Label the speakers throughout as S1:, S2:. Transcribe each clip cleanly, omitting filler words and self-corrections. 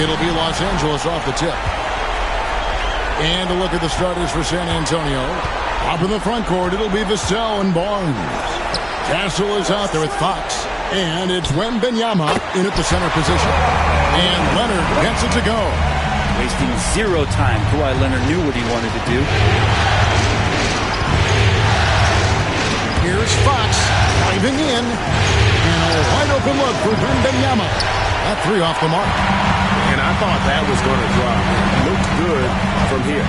S1: It'll be Los Angeles off the tip. And a look at the starters for San Antonio. Up in the front court, it'll be Vassell and Barnes. Castle is out there with Fox. And it's Wembanyama in at the center position. And Leonard gets it to go.
S2: Wasting zero time. Kawhi Leonard knew what he wanted to do.
S1: Here's Fox driving in. And a wide open look for Wembanyama. That three off the mark.
S3: And I thought that was going to drop. Looked good from here.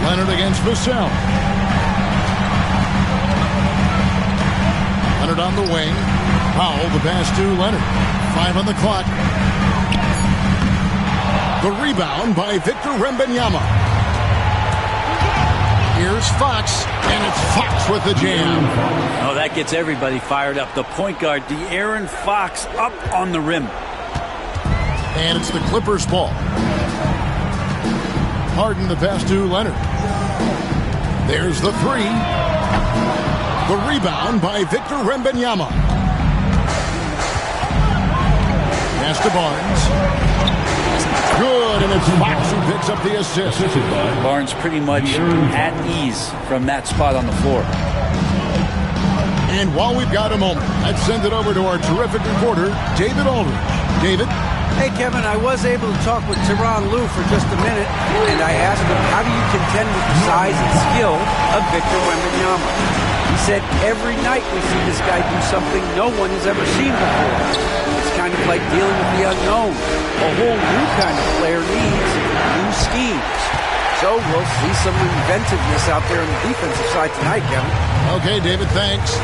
S1: Leonard against Vassell. Leonard on the wing. Powell, the pass to Leonard. 5 on the clock. The rebound by Victor Wembanyama. Here's Fox, and it's Fox with the jam.
S2: Oh, that gets everybody fired up. The point guard, De'Aaron Fox, up on the rim.
S1: And it's the Clippers' ball. Harden the pass to Leonard. There's the three. The rebound by Victor Wembanyama. Pass to Barnes. Good, and it's Fox who picks up the assist.
S2: Barnes pretty much at ease from that spot on the floor.
S1: And while we've got a moment, let's send it over to our terrific reporter, David Aldridge. David?
S4: Hey, Kevin, I was able to talk with Tyronn Lue for just a minute, and I asked him, how do you contend with the size and skill of Victor Wembanyama? He said, every night we see this guy do something no one has ever seen before. It's kind of like dealing with the unknown. A whole new kind of player needs new schemes. So we'll see some inventiveness out there on the defensive side tonight, Kevin.
S1: Okay, David, thanks.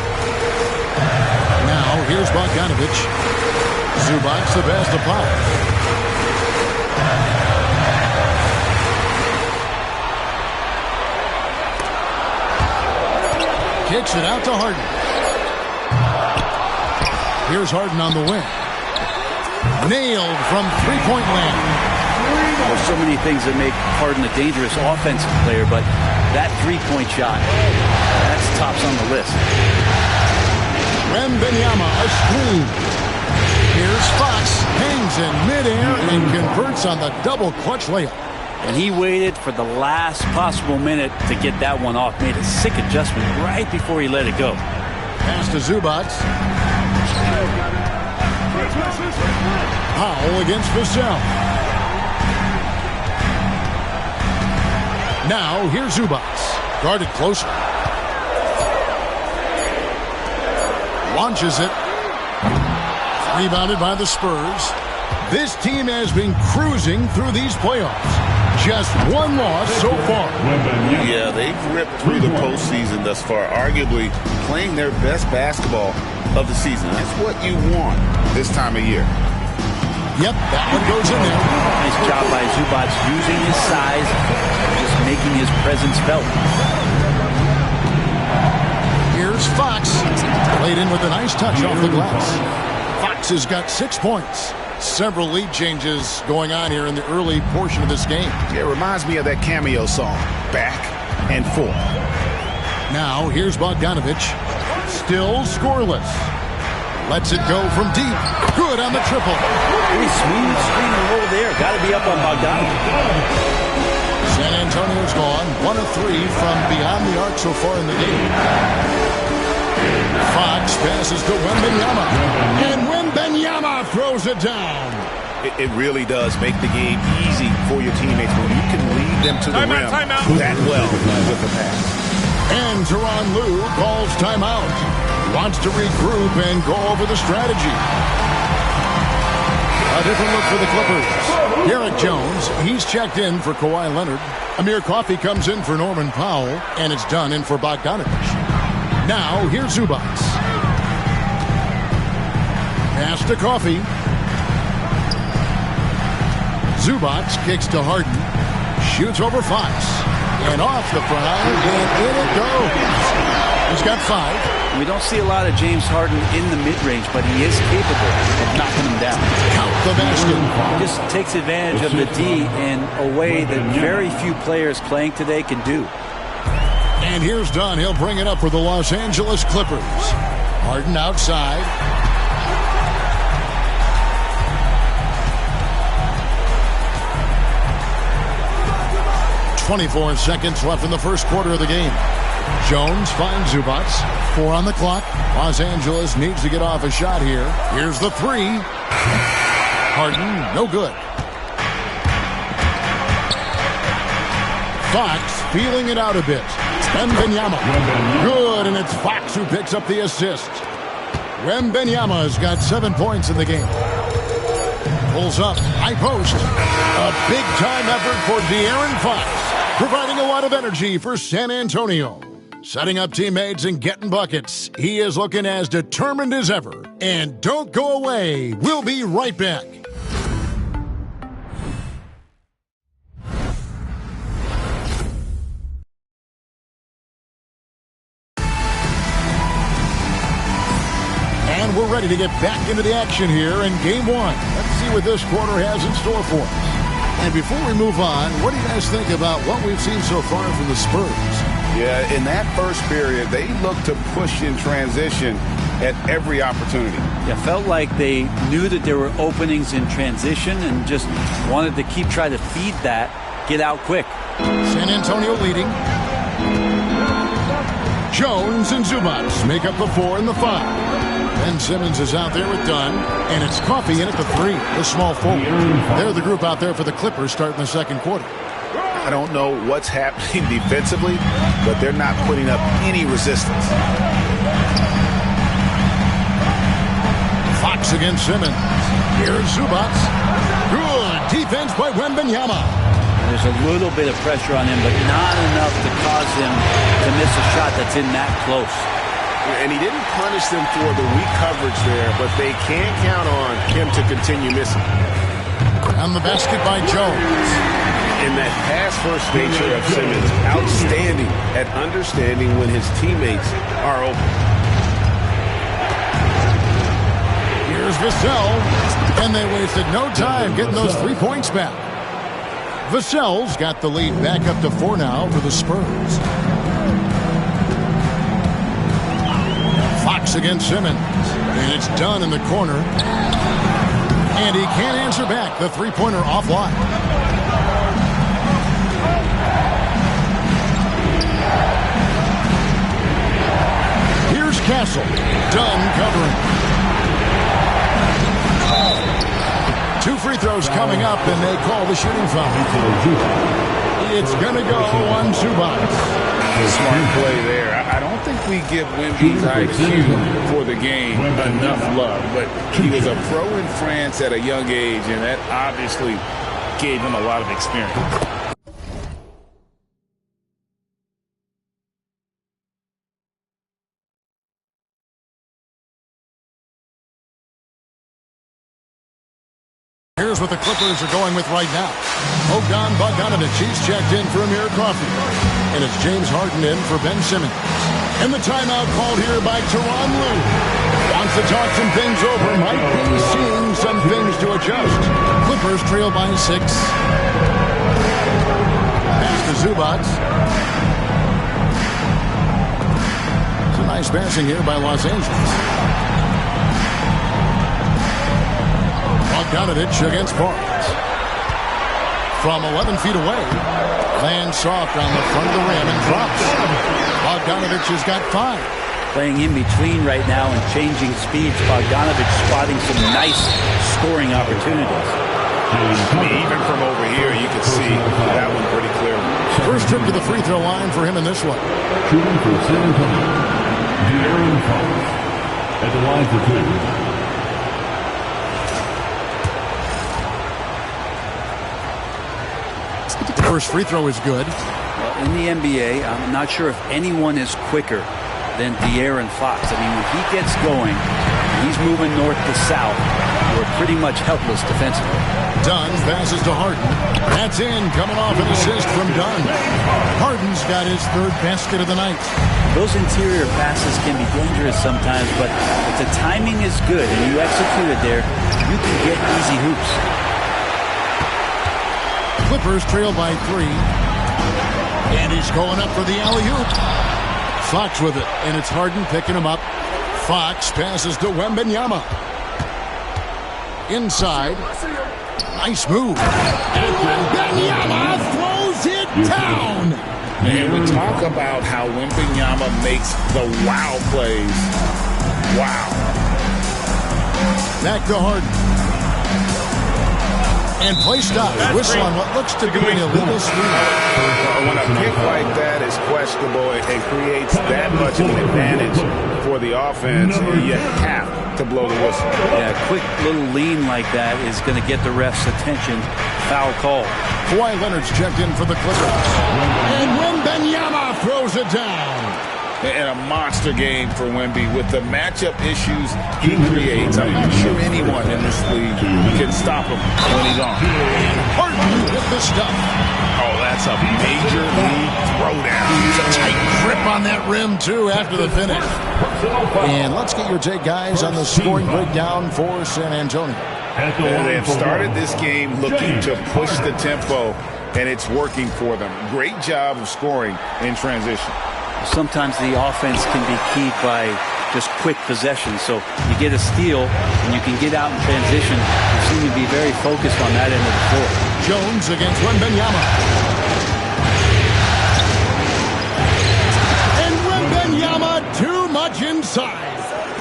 S1: Now, here's Bogdanovic. Zubac, the pass to Powell. Kicks it out to Harden. Here's Harden on the wing. Nailed from three-point land.
S2: There's so many things that make Harden a dangerous offensive player, but that three-point shot, that's tops on the list.
S1: Wembanyama, a screen. Here's Fox, hangs in midair and converts on the double clutch layup.
S2: And he waited for the last possible minute to get that one off. Made a sick adjustment right before he let it go.
S1: Pass to Zubac. Powell against Vassell. Now, here's Zubac. Guarded closer. Launches it. Rebounded by the Spurs. This team has been cruising through these playoffs. Just one loss so far.
S3: Yeah, they've ripped through the postseason thus far, arguably playing their best basketball of the season. That's what you want this time of year.
S1: Yep, that one goes in there.
S2: Nice job by Zubac using his size, just making his presence felt.
S1: Here's Fox. Played in with a nice touch off the glass. Fox has got 6 points. Several lead changes going on here in the early portion of this game.
S3: It reminds me of that cameo song, Back and Forth.
S1: Now, here's Bogdanovic. Still scoreless. Lets it go from deep. Good on the triple.
S2: Pretty smooth screen and roll there. Got to be up on Bogdanovic.
S1: San Antonio's gone 1 of 3 from beyond the arc so far in the game. Fox passes to Wembanyama. And Wembanyama throws it down.
S3: It really does make the game easy for your teammates when you can lead them to the rim that well with the pass.
S1: And Tyronn Lue calls timeout. Wants to regroup and go over the strategy. A different look for the Clippers. Derek Jones, he's checked in for Kawhi Leonard. Amir Coffey comes in for Norman Powell, and it's done in for Bogdanovic. Now, here's Zubac. Pass to Coffey. Zubac kicks to Harden. Shoots over Fox. And off the front, and in it goes. He's got 5.
S2: We don't see a lot of James Harden in the mid-range, but he is capable of knocking him down.
S1: Count the basket.
S2: He just takes advantage of the D in a way that very few players playing today can do.
S1: And here's Dunn. He'll bring it up for the Los Angeles Clippers. Harden outside. 24 seconds left in the first quarter of the game. Jones finds Zubac. 4 on the clock. Los Angeles needs to get off a shot here. Here's the 3. Harden, no good. Fox feeling it out a bit. Wembanyama. Good, and it's Fox who picks up the assist. Wembanyama's got 7 points in the game. Pulls up, high post. A big-time effort for De'Aaron Fox, providing a lot of energy for San Antonio. Setting up teammates and getting buckets. He is looking as determined as ever. And don't go away. We'll be right back. And we're ready to get back into the action here in Game 1. Let's see what this quarter has in store for us. And before we move on, what do you guys think about what we've seen so far from the Spurs?
S3: Yeah, in that first period, they looked to push in transition at every opportunity.
S2: Yeah, felt like they knew that there were openings in transition and just wanted to keep trying to feed that, get out quick.
S1: San Antonio leading. Jones and Zubac make up the 4 and the 5. Ben Simmons is out there with Dunn, and it's Coffey in at the 3, the small forward. They're the group out there for the Clippers starting the second quarter.
S3: I don't know what's happening defensively, but they're not putting up any resistance.
S1: Fox against Simmons. Here's Zubac. Good defense by Wembanyama.
S2: There's a little bit of pressure on him, but not enough to cause him to miss a shot that's in that close.
S3: And he didn't punish them for the weak coverage there, but they can't count on him to continue missing.
S1: On the basket by Jones.
S3: In that pass-first nature of Simmons, outstanding at understanding when his teammates are open.
S1: Here's Vassell, and they wasted no time getting those 3 points back. Vassell's got the lead back up to 4 now for the Spurs. Fox against Simmons, and it's done in the corner. And he can't answer back. The three-pointer offline. Here's Castle. Dunn covering. 2 free throws coming up, and they call the shooting foul. It's going to go on Zubac.
S3: Smart play there. I don't think we give Wemby's IQ for the game enough love, but he was a pro in France at a young age, and that obviously gave him a lot of experience.
S1: Here's what the Clippers are going with right now. Bogdanovic, he's checked in for Amir Coffey. And it's James Harden in for Ben Simmons. And the timeout called here by Tyronn Lue. Wants to talk some things over. Might be seeing some things to adjust. Clippers trail by 6. Pass to Zubac. It's a nice passing here by Los Angeles. Bogdanovic against Barnes. From 11 feet away, lands soft on the front of the rim and drops. Bogdanovic has got 5.
S2: Playing in between right now and changing speeds. Bogdanovic spotting some nice scoring opportunities.
S3: Even from over here, you can see that one pretty clearly.
S1: First trip to the free throw line for him in this one.
S5: Shooting for San Antonio, De'Aaron Fox at the line for 2.
S1: First free throw is good.
S2: Well, in the NBA, I'm not sure if anyone is quicker than De'Aaron Fox. I mean, when he gets going, he's moving north to south. We're pretty much helpless defensively.
S1: Dunn passes to Harden. That's in, coming off an assist from Dunn. Harden's got his 3rd basket of the night.
S2: Those interior passes can be dangerous sometimes, but if the timing is good and you execute it there, you can get easy hoops.
S1: Clippers trail by 3. And he's going up for the alley-oop. Fox with it, and it's Harden picking him up. Fox passes to Wembanyama. Inside. Nice move. And Wembanyama throws it Down.
S3: And we talk about how Wembanyama makes the wow plays. Wow.
S1: Back to Harden. And play stops. Whistle on what looks to be an illegal screen.
S3: When a pick like that is questionable and creates that much of an advantage for the offense, you have to blow the whistle.
S2: Yeah, a quick little lean like that is going to get the ref's attention. Foul call.
S1: Kawhi Leonard's checked in for the Clippers. And Wembanyama throws it down.
S3: And a monster game for Wemby with the matchup issues he creates. I'm not sure anyone in this league can stop him when he's on.
S1: And Harden with the stuff.
S3: Oh, that's a major league throwdown.
S1: It's a tight grip on that rim, too, after the finish. And let's get your take, guys, on the scoring breakdown for San Antonio.
S3: They have started this game looking to push the tempo, and it's working for them. Great job of scoring in transition.
S2: Sometimes the offense can be keyed by just quick possession. So you get a steal and you can get out in transition. You seem to be very focused on that end of the floor.
S1: Jones against Wembanyama. And Wembanyama too much inside.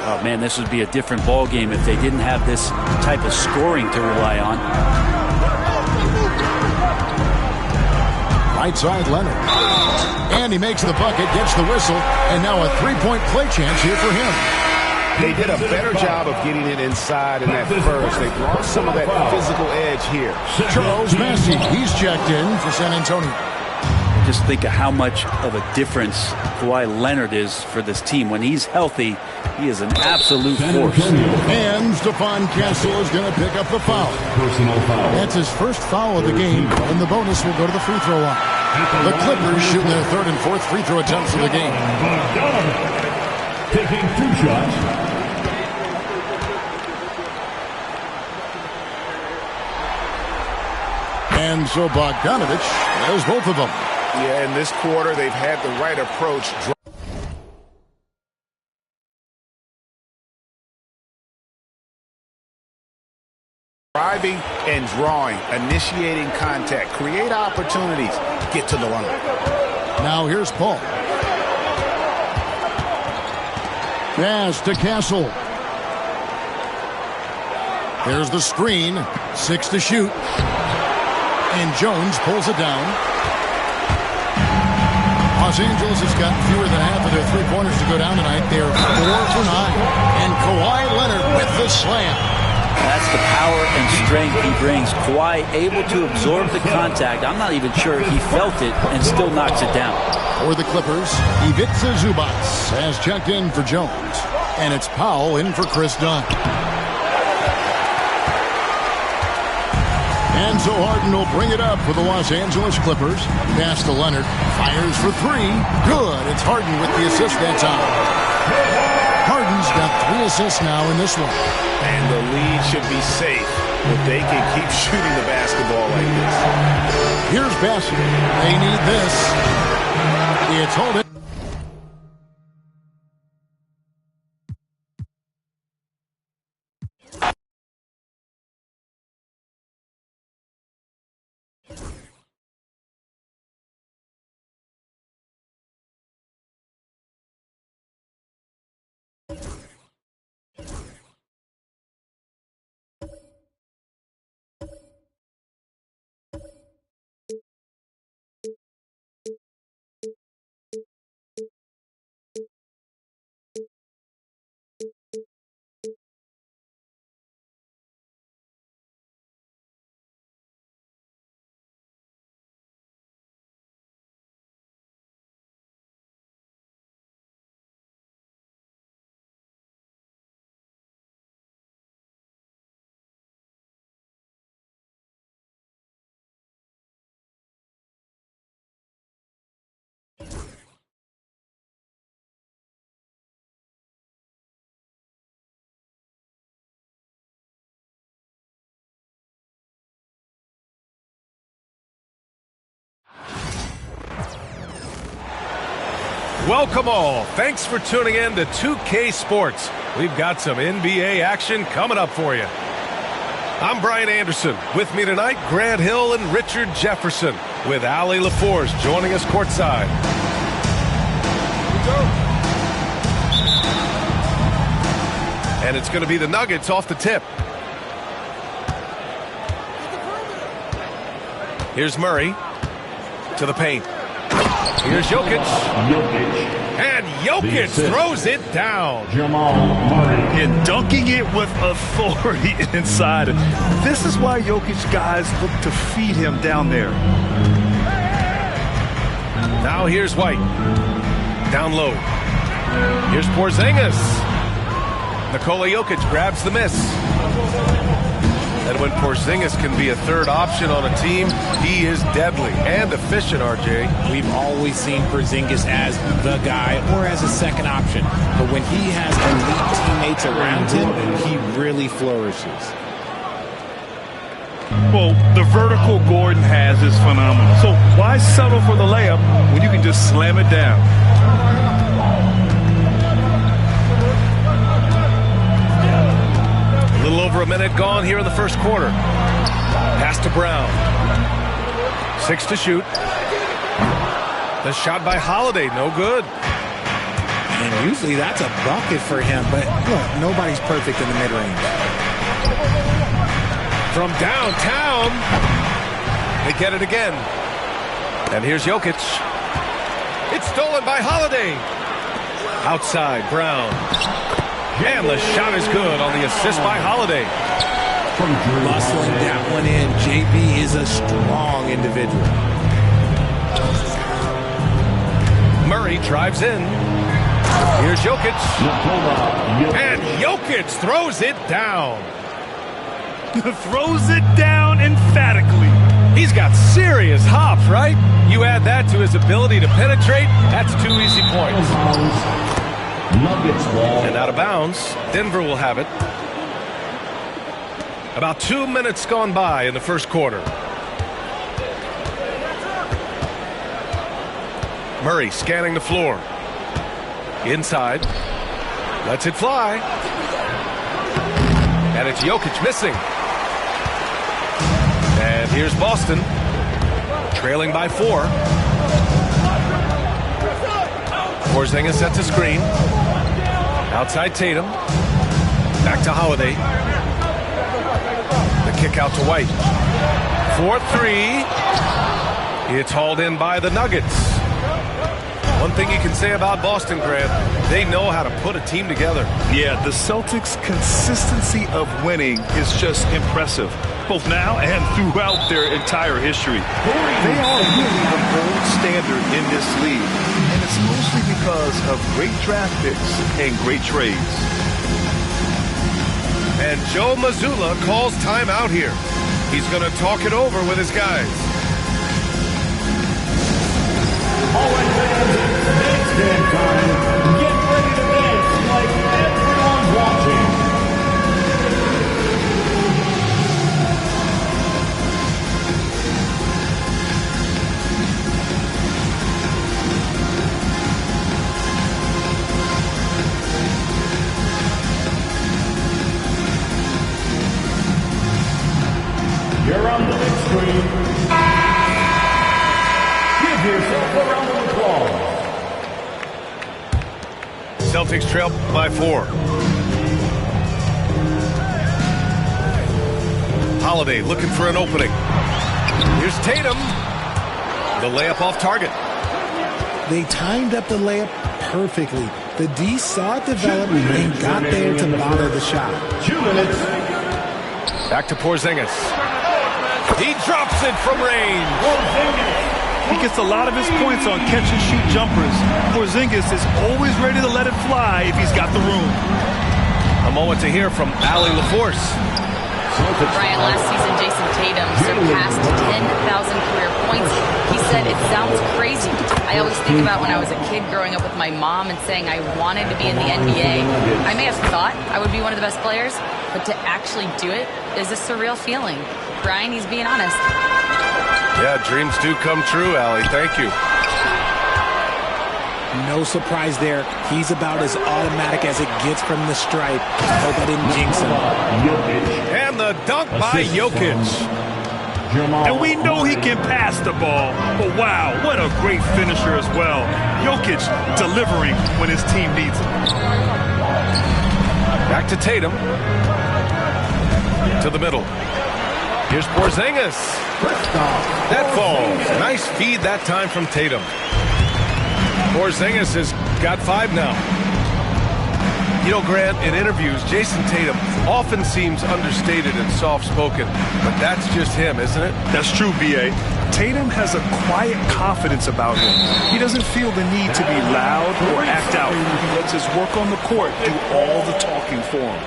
S2: Oh man, this would be a different ball game if they didn't have this type of scoring to rely on.
S1: Right side Leonard. And he makes the bucket, gets the whistle, and now a three-point play chance here for him.
S3: They did a better job of getting it inside in that first. They've lost some of that physical edge here.
S1: Charles Massey, he's checked in for San Antonio.
S2: Just think of how much of a difference Kawhi Leonard is for this team. When he's healthy, he is an absolute force.
S1: And Stephon Castle is going to pick up the foul.
S5: Personal foul.
S1: That's his first foul of the game, and the bonus will go to the free throw line. The Clippers shooting their third and fourth free throw attempts of the game.
S5: Taking 2 shots.
S1: And so Bogdanovich has both of them.
S3: Yeah, in this quarter, they've had the right approach. Driving and drawing, initiating contact, create opportunities, get to the line.
S1: Now here's Paul. Pass to Castle. There's the screen. 6 to shoot. And Jones pulls it down. Los Angeles has got fewer than half of their three-pointers to go down tonight. They're 4 for 9. And Kawhi Leonard with the slam.
S2: That's the power and strength he brings. Kawhi able to absorb the contact. I'm not even sure he felt it and still knocks it down.
S1: For the Clippers, Ivica Zubac has checked in for Jones. And it's Powell in for Chris Dunn. And so Harden will bring it up for the Los Angeles Clippers. Pass to Leonard. Fires for 3. Good. It's Harden with the assist that time. Harden's got 3 assists now in this one.
S3: And the lead should be safe if they can keep shooting the basketball like this.
S1: Here's Bassett. They need this. It's holding.
S6: Welcome all. Thanks for tuning in to 2K Sports. We've got some NBA action coming up for you. I'm Brian Anderson. With me tonight, Grant Hill and Richard Jefferson, with Allie LaForce joining us courtside. And it's going to be the Nuggets off the tip. Here's Murray to the paint. Here's Jokic. And Jokic throws it down.
S5: Jamal Murray.
S7: And dunking it with authority inside. This is why Jokic guys look to feed him down there.
S6: Now here's White. Down low. Here's Porzingis. Nikola Jokic grabs the miss. And when Porzingis can be a third option on a team, he is deadly and efficient, RJ.
S8: We've always seen Porzingis as the guy or as a second option. But when he has elite teammates around him, he really flourishes.
S7: Well, the vertical Gordon has is phenomenal. So why settle for the layup when you can just slam it down?
S6: A little over a minute gone here in the first quarter. Pass to Brown. 6 to shoot. The shot by Holiday, no good.
S8: And usually that's a bucket for him. But look, nobody's perfect in the mid-range.
S6: From downtown, they get it again. And here's Jokic. It's stolen by Holiday. Outside, Brown. And the shot is good on the assist by Holiday.
S8: Muscling that one in. JB is a strong individual.
S6: Murray drives in. Here's Jokic. And Jokic throws it down.
S7: Throws it down emphatically.
S6: He's got serious hops, right? You add that to his ability to penetrate, that's 2 easy points. And out of bounds, Denver will have it. About 2 minutes gone by in the first quarter. Murray scanning the floor. Inside. Lets it fly. And it's Jokic missing. And here's Boston. Trailing by 4. Porzingis sets a screen. Outside Tatum. Back to Holiday. The kick out to White. 4-3. It's hauled in by the Nuggets. One thing you can say about Boston, Grant, they know how to put a team together.
S7: Yeah, the Celtics' consistency of winning is just impressive, both now and throughout their entire history. They are really the gold standard in this league, and it's mostly because of great draft picks and great trades.
S6: And Joe Mazzulla calls timeout here. He's going to talk it over with his guys.
S5: All right, fans, it's dance time. Get ready to dance like everyone's watching. You're on the big screen. Give yourself a round of applause.
S6: Celtics trail by 4. Holiday looking for an opening. Here's Tatum. The layup off target.
S8: They timed up the layup perfectly. The D saw it develop and got there to bother the shot.
S5: 2 minutes.
S6: Back to Porzingis. He drops it from range.
S7: He gets a lot of his points on catch-and-shoot jumpers. Porzingis is always ready to let it fly if he's got the room.
S6: A moment to hear from Allie LaForce.
S9: Brian, last season Jason Tatum surpassed 10,000 career points. He said it sounds crazy. I always think about when I was a kid growing up with my mom and saying I wanted to be in the NBA. I may have thought I would be one of the best players, but to actually do it is a surreal feeling. Brian, he's being honest.
S6: Yeah, dreams do come true, Allie. Thank you.
S8: No surprise there. He's about as automatic as it gets from the stripe. Hope I didn't jinx him.
S6: And the the dunk by Jokic.
S7: And we know he can pass the ball, but wow, what a great finisher as well. Jokic delivering when his team needs him.
S6: Back to Tatum. To the middle. Here's Porzingis. That falls. Nice feed that time from Tatum. Porzingis has got 5 now. You know, Grant, in interviews, Jason Tatum often seems understated and soft-spoken, but that's just him, isn't it?
S7: That's true, B.A. Tatum has a quiet confidence about him. He doesn't feel the need to be loud or act out. He lets his work on the court do all the talking for him.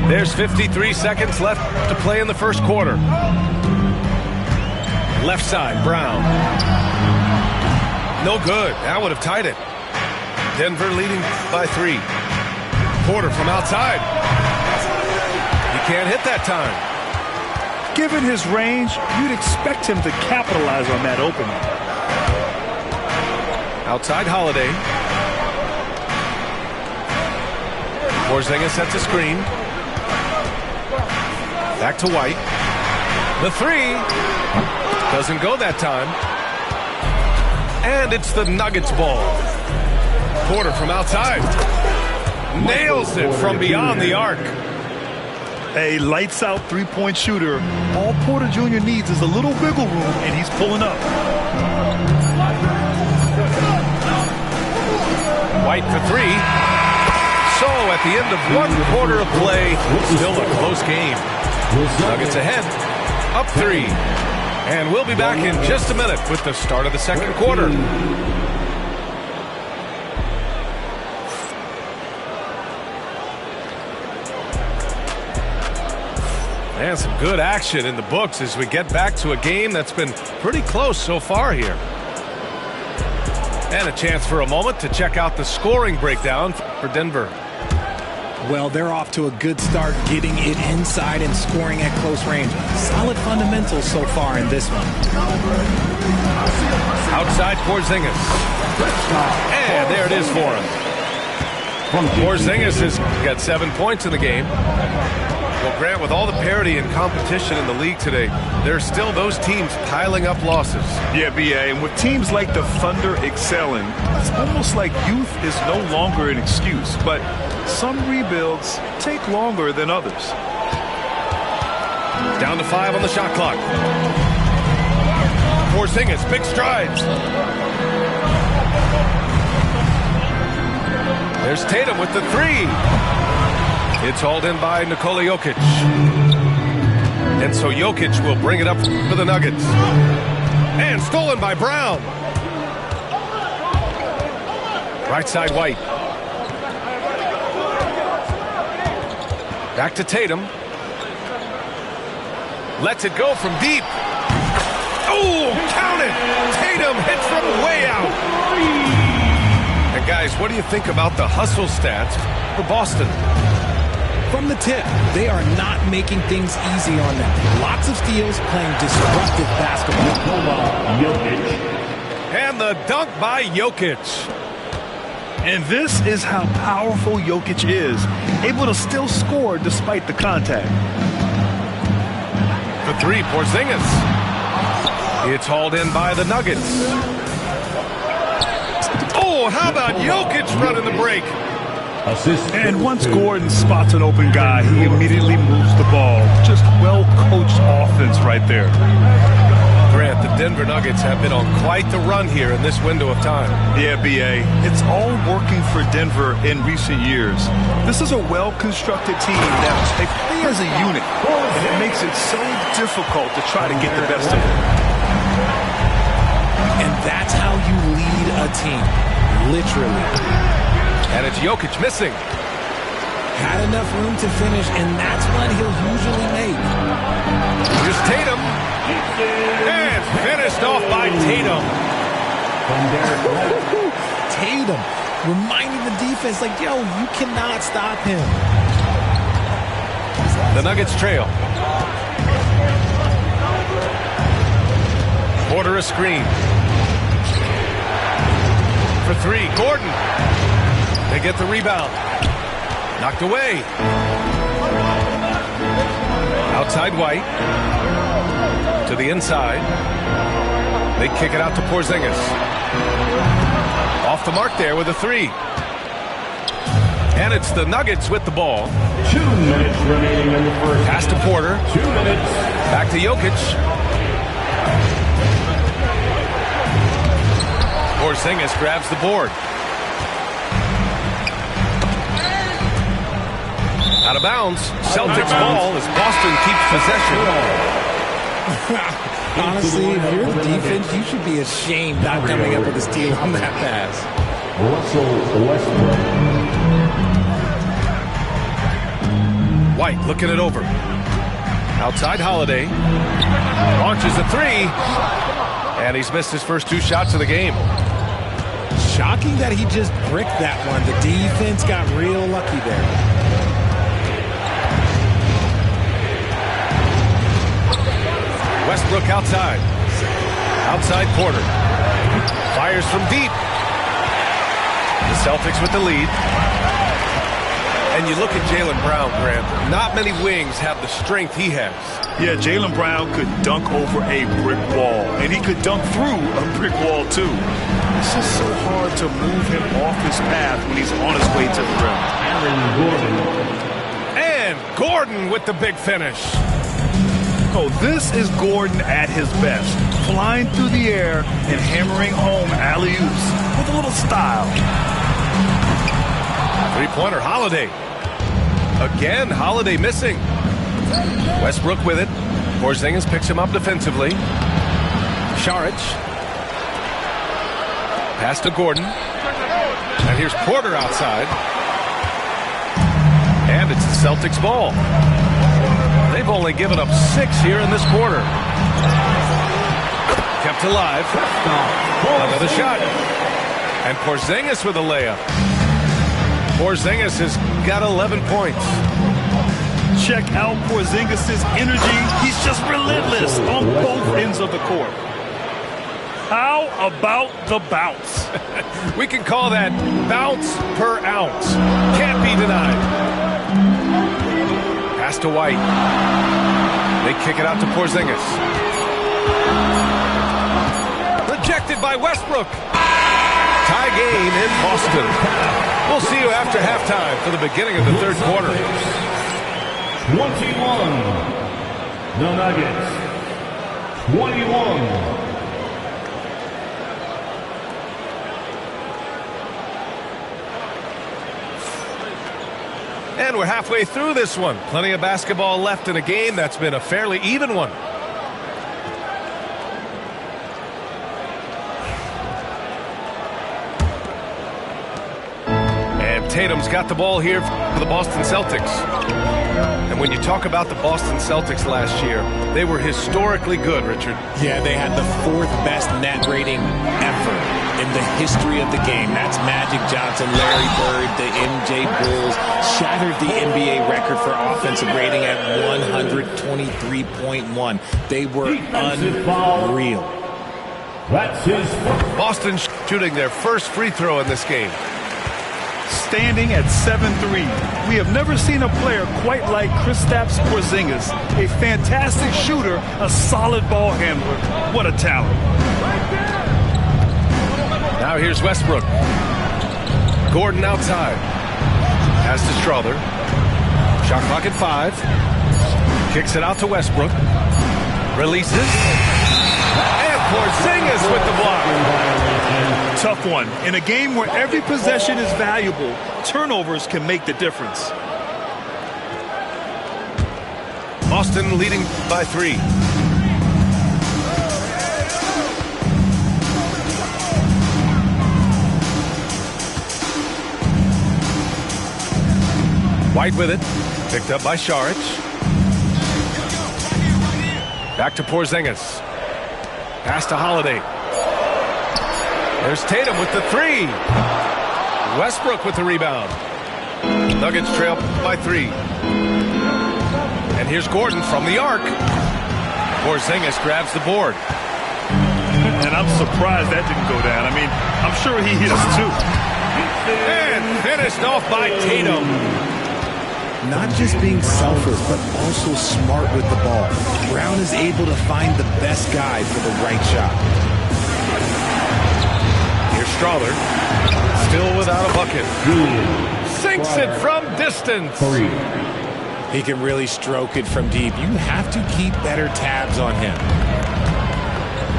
S6: There's 53 seconds left to play in the first quarter. Left side, Brown. No good. That would have tied it. Denver leading by 3. Porter from outside. He can't hit that time.
S7: Given his range, you'd expect him to capitalize on that opening.
S6: Outside Holiday. Porzingis sets a screen. Back to White. The 3 doesn't go that time. And it's the Nuggets ball. Porter from outside. Nails it from beyond the arc.
S7: A lights-out three-point shooter. All Porter Jr. needs is a little wiggle room, and he's pulling up.
S6: White for 3. So at the end of 1 quarter of play, still a close game. Nuggets ahead, up 3. And we'll be back in just a minute with the start of the second quarter. And some good action in the books as we get back to a game that's been pretty close so far here. And a chance for a moment to check out the scoring breakdown for Denver.
S8: Well, they're off to a good start getting it inside and scoring at close range. Solid fundamentals so far in this one.
S6: Outside Porzingis. And there it is for him. Porzingis has got 7 points in the game. Well, Grant, with all the parity and competition in the league today, there are still those teams piling up losses.
S7: Yeah, B.A., and with teams like the Thunder excelling, it's almost like youth is no longer an excuse, but some rebuilds take longer than others.
S6: Down to 5 on the shot clock. Porzingis, big strides. There's Tatum with the 3. It's hauled in by Nikola Jokic. And so Jokic will bring it up for the Nuggets. And stolen by Brown. Right side White. Back to Tatum. Lets it go from deep. Oh, count it! Tatum hits from way out. And guys, what do you think about the hustle stats for Boston?
S8: From the tip, they are not making things easy on them. Lots of steals, playing disruptive basketball.
S6: And the dunk by Jokic.
S7: And this is how powerful Jokic is, able to still score despite the contact.
S6: The 3, Porzingis. It's hauled in by the Nuggets. Oh, how about Jokic running the break?
S7: And once Gordon spots an open guy, he immediately moves the ball. Just well-coached offense right there.
S6: Grant, the Denver Nuggets have been on quite the run here in this window of time.
S7: Yeah, B.A., it's all working for Denver in recent years. This is a well-constructed team that they play as a unit, and it makes it so difficult to try to get the best of them.
S8: And that's how you lead a team, literally.
S6: And it's Jokic missing.
S8: Had enough room to finish, and that's what he'll usually make.
S6: Here's Tatum. And finished off by Tatum.
S8: Tatum reminding the defense, like, yo, you cannot stop him.
S6: The Nuggets trail. Porter a screen. For 3, Gordon. They get the rebound. Knocked away. Outside White. To the inside. They kick it out to Porzingis. Off the mark there with a three. And it's the Nuggets with the ball.
S5: 2 minutes remaining in the first.
S6: Pass to Porter.
S5: 2 minutes.
S6: Back to Jokic. Porzingis grabs the board. Out of bounds. Celtics ball as Boston keeps possession.
S8: Honestly, if you're the defense, you should be ashamed not coming up with a steal on that pass.
S5: Russell Westbrook.
S6: White looking it over. Outside Holiday. Launches a three. And he's missed his first 2 shots of the game.
S8: Shocking that he just bricked that one. The defense got real lucky there.
S6: Westbrook outside. Outside Porter. Fires from deep. The Celtics with the lead. And you look at Jaylen Brown, Grant. Not many wings have the strength he has.
S7: Yeah, Jaylen Brown could dunk over a brick wall, and he could dunk through a brick wall, too. It's just so hard to move him off his path when he's on his way to the rim.
S5: Aaron Gordon.
S6: And Gordon with the big finish.
S7: Oh, this is Gordon at his best. Flying through the air and hammering home alley-oops with a little style.
S6: Three-pointer, Holiday. Again, Holiday missing. Westbrook with it. Porzingis picks him up defensively. Saric. Pass to Gordon. And here's Porter outside. And it's the Celtics ball. They've only given up 6 here in this quarter. Kept alive. Another shot. And Porzingis with a layup. Porzingis has got 11 points.
S7: Check out Porzingis' energy. He's just relentless on both ends of the court. How about the bounce?
S6: We can call that bounce per ounce. Can't be denied. Pass to White. They kick it out to Porzingis. Rejected by Westbrook. Tie game in Boston. We'll see you after halftime for the beginning of the third quarter.
S5: 21. The Nuggets. 21.
S6: And we're halfway through this one. Plenty of basketball left in a game that's been a fairly even one. And Tatum's got the ball here for the Boston Celtics. And when you talk about the Boston Celtics last year, they were historically good, Richard.
S8: Yeah, they had the 4th best net rating ever in the history of the game. That's Magic Johnson, Larry Bird, the MJ Bulls. Shattered the NBA record for offensive rating at 123.1. They were unreal.
S5: That's his first.
S6: Boston shooting their first free throw in this game.
S7: Standing at 7'3", we have never seen a player quite like Kristaps Porzingis. A fantastic shooter, a solid ball handler. What a talent.
S6: Now here's Westbrook. Gordon outside. Pass to Strother. Shot clock at 5. Kicks it out to Westbrook. Releases. And Porzingis with the block.
S7: Tough one. In a game where every possession is valuable, turnovers can make the difference.
S6: Boston leading by 3. White with it. Picked up by Saric. Back to Porzingis. Pass to Holiday. There's Tatum with the 3. Westbrook with the rebound. Nuggets trail by 3. And here's Gordon from the arc. Porzingis grabs the board.
S7: And I'm surprised that didn't go down. I mean, I'm sure he hit us too.
S6: And finished off by Tatum.
S8: not just being selfless, but also smart with the ball. Brown is able to find the best guy for the right shot.
S6: Here's Strawther, still without a bucket. Sinks it from distance.
S8: He can really stroke it from deep. You have to keep better tabs on him.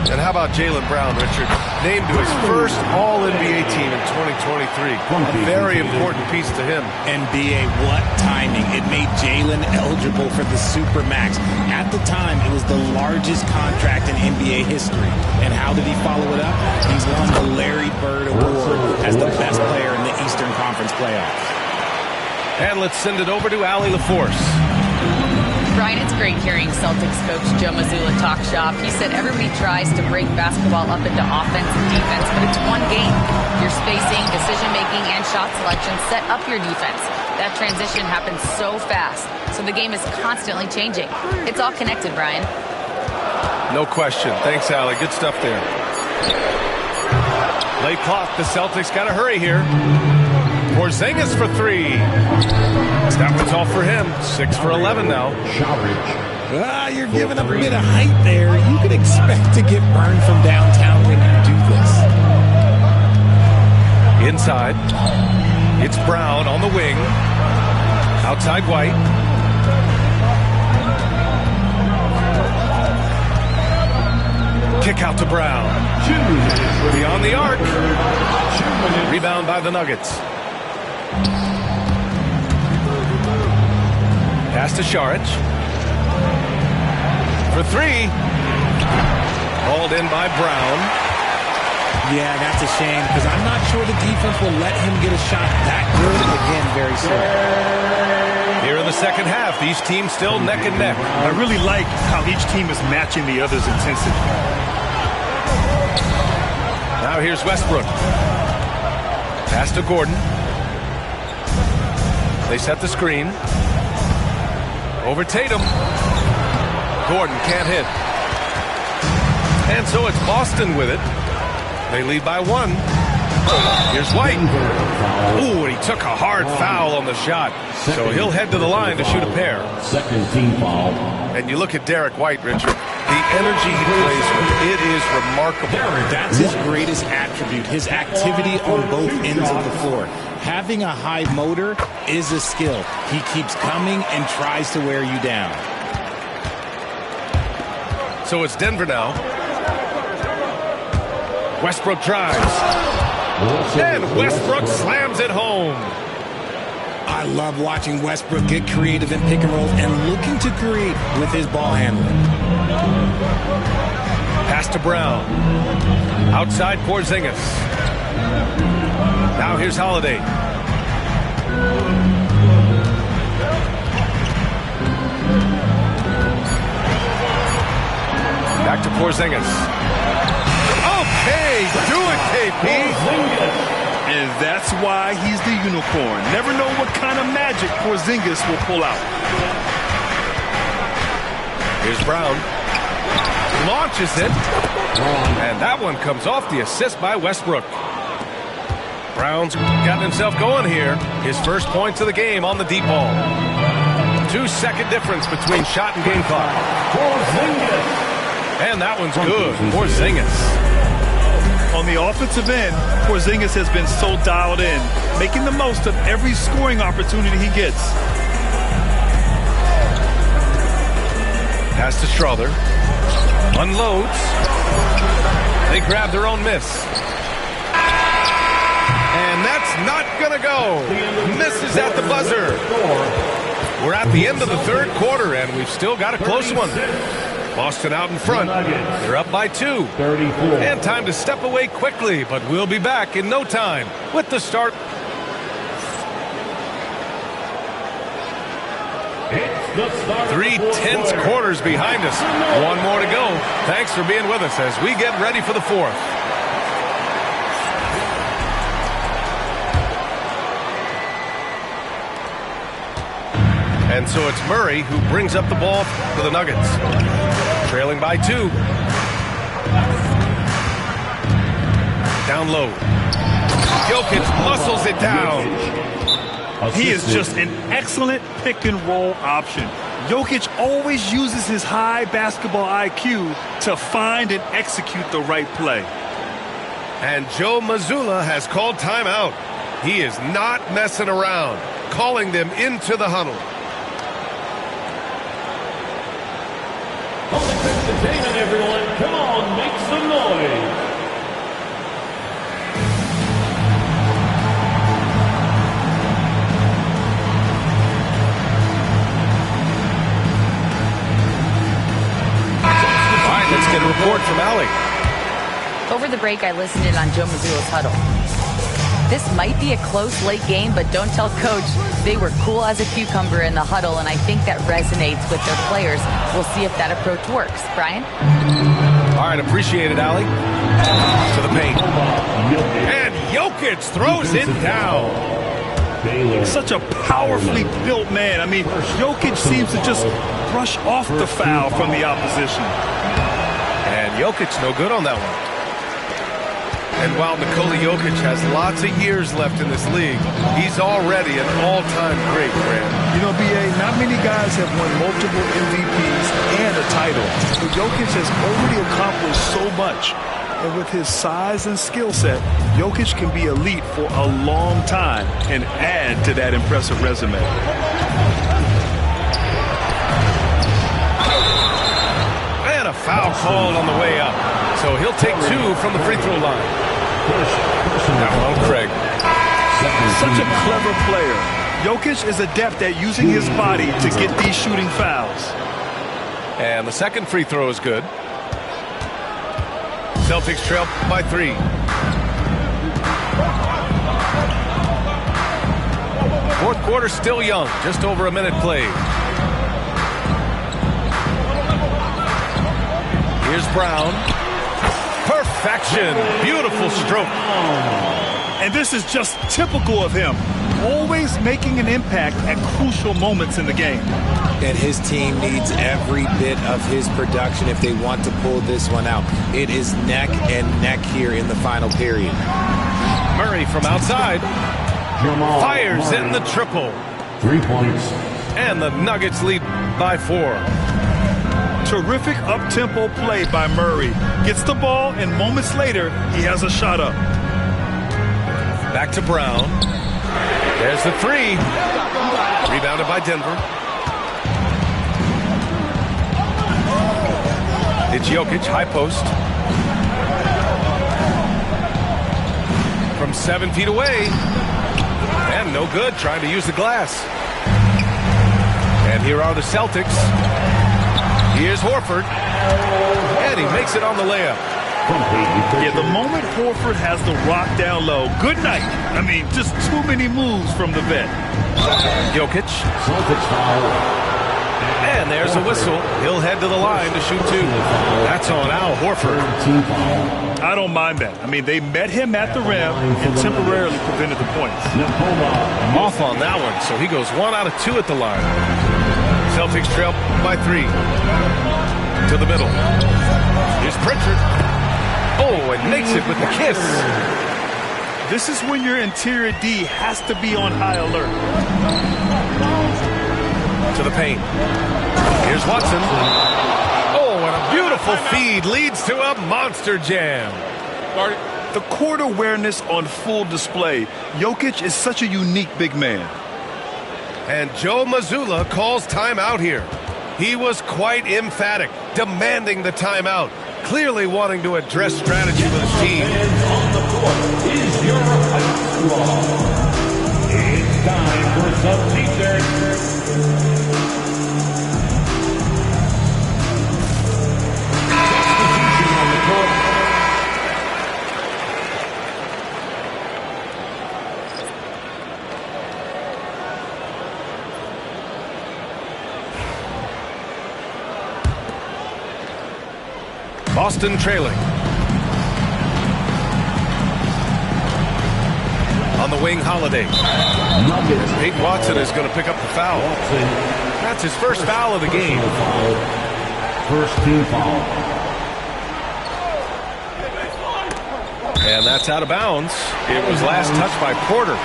S6: And how about Jaylen Brown, Richard? Named to his first All-NBA team in 2023. A very important piece to him.
S8: NBA, what timing. It made Jaylen eligible for the Supermax. At the time, it was the largest contract in NBA history. And how did he follow it up? He won the Larry Bird Award as the best player in the Eastern Conference playoffs.
S6: And let's send it over to Allie LaForce.
S9: Brian, it's great hearing Celtics coach Joe Mazzulla talk shop. He said everybody tries to break basketball up into offense and defense, but it's one game. Your spacing, decision-making, and shot selection set up your defense. That transition happens so fast, so the game is constantly changing. It's all connected, Brian.
S6: No question. Thanks, Allie. Good stuff there. Late clock. The Celtics got to hurry here. Porzingis for three. That one's all for him. 6 for 11 now.
S8: You're giving up a bit of height there. You can expect to get burned from downtown when you do this.
S6: Inside. It's Brown on the wing. Outside White. Kick out to Brown. Beyond the arc. Rebound by the Nuggets. Pass to Šarić. For three. Hauled in by Brown.
S8: Yeah, that's a shame because I'm not sure the defense will let him get a shot that good again very soon.
S6: Here in the second half, these teams still neck and neck.
S7: I really like how each team is matching the other's intensity.
S6: Now here's Westbrook. Pass to Gordon. They set the screen. Over Tatum. Gordon can't hit. And so it's Boston with it. They lead by 1. Here's White. Ooh, and he took a hard foul on the shot. So he'll head to the line to shoot a pair.
S5: Second team foul.
S6: And you look at Derek White, Richard. The energy he plays with, it is remarkable.
S8: That's his greatest attribute, his activity on both ends of the floor. Having a high motor is a skill. He keeps coming and tries to wear you down.
S6: So it's Denver now. Westbrook drives. And Westbrook slams it home.
S8: I love watching Westbrook get creative in pick and rolls and looking to create with his ball handling.
S6: Pass to Brown. Outside Porzingis. Now here's Holiday. Back to Porzingis. Okay, do it, KP.
S7: And that's why he's the unicorn. Never know what kind of magic Porzingis will pull out.
S6: Here's Brown. Launches it. And that one comes off the assist by Westbrook. Brown's gotten himself going here. His first points of the game on the deep ball. 2-second difference between shot and game clock. And that one's good. Porzingis.
S7: On the offensive end, Porzingis has been so dialed in, making the most of every scoring opportunity he gets.
S6: Pass to Strawther. Unloads. They grab their own miss. And that's not going to go. Misses at the buzzer. We're at the end of the third quarter, and we've still got a close one. Boston out in front. They're up by 2.
S5: 34.
S6: And time to step away quickly, but we'll be back in no time with the start. Three tense quarters behind us. One more to go. Thanks for being with us as we get ready for the fourth. And so it's Murray who brings up the ball for the Nuggets. Trailing by 2. Down low. Jokic muscles it down.
S7: He is just an excellent pick-and-roll option. Jokic always uses his high basketball IQ to find and execute the right play.
S6: And Joe Mazzulla has called timeout. He is not messing around, calling them into the huddle.
S5: Entertainment, everyone. Come on, make some noise.
S6: Let's get a report from Allie.
S9: Over the break, I listened in on Joe Mazzulla's huddle. This might be a close late game, but don't tell Coach. They were cool as a cucumber in the huddle, and I think that resonates with their players. We'll see if that approach works. Brian?
S6: All right, appreciate it, Allie. To the paint. And Jokic throws it down.
S7: Such a powerfully built man. I mean, Jokic seems to just brush off the foul from the opposition.
S6: And Jokic no good on that one. And while Nikola Jokic has lots of years left in this league, he's already an all-time great, Grant.
S7: You know, B.A., not many guys have won multiple MVPs and a title. But Jokic has already accomplished so much. And with his size and skill set, Jokic can be elite for a long time and add to that impressive resume.
S6: And a foul called on the way up. So he'll take two from the free throw line. Now on Craig.
S7: Such a clever player. Jokic is adept at using his body to get these shooting fouls.
S6: And the second free throw is good. Celtics trail by 3. Fourth quarter still young, just over a minute played. Here's Brown. Perfection. Beautiful stroke.
S7: And this is just typical of him. Always making an impact at crucial moments in the game.
S8: And his team needs every bit of his production if they want to pull this one out. It is neck and neck here in the final period.
S6: Murray from outside. Fires in the triple.
S5: 3 points.
S6: And the Nuggets lead by 4.
S7: Terrific up-tempo play by Murray. Gets the ball, and moments later, he has a shot up.
S6: Back to Brown. There's the 3. Rebounded by Denver. It's Jokic, high post. From 7 feet away. And no good, trying to use the glass. And here are the Celtics. Here's Horford. And he makes it on the layup.
S7: Yeah, the moment Horford has the rock down low, good night. I mean, just too many moves from the vet.
S6: Jokic. And there's a whistle. He'll head to the line to shoot 2. That's on Al Horford.
S7: I don't mind that. I mean, they met him at the rim and temporarily prevented the points.
S6: Off on that one, so he goes 1 out of 2 at the line. Celtics trail by 3. To the middle. Here's Pritchard. Oh, and makes it with the kiss.
S7: This is when your interior D has to be on high alert.
S6: To the paint. Here's Watson. Oh, and a beautiful feed leads to a monster jam.
S7: The court awareness on full display. Jokic is such a unique big man.
S6: And Joe Mazzulla calls timeout here. He was quite emphatic, demanding the timeout, clearly wanting to address strategy with his team.
S5: On the court is your ice squad. It's time for some t-shirts.
S6: Boston trailing. On the wing, Holiday. Peyton Watson is going to pick up the foul. That's his first foul of the game.
S5: First team foul.
S6: And that's out of bounds. It was last touched by Porter.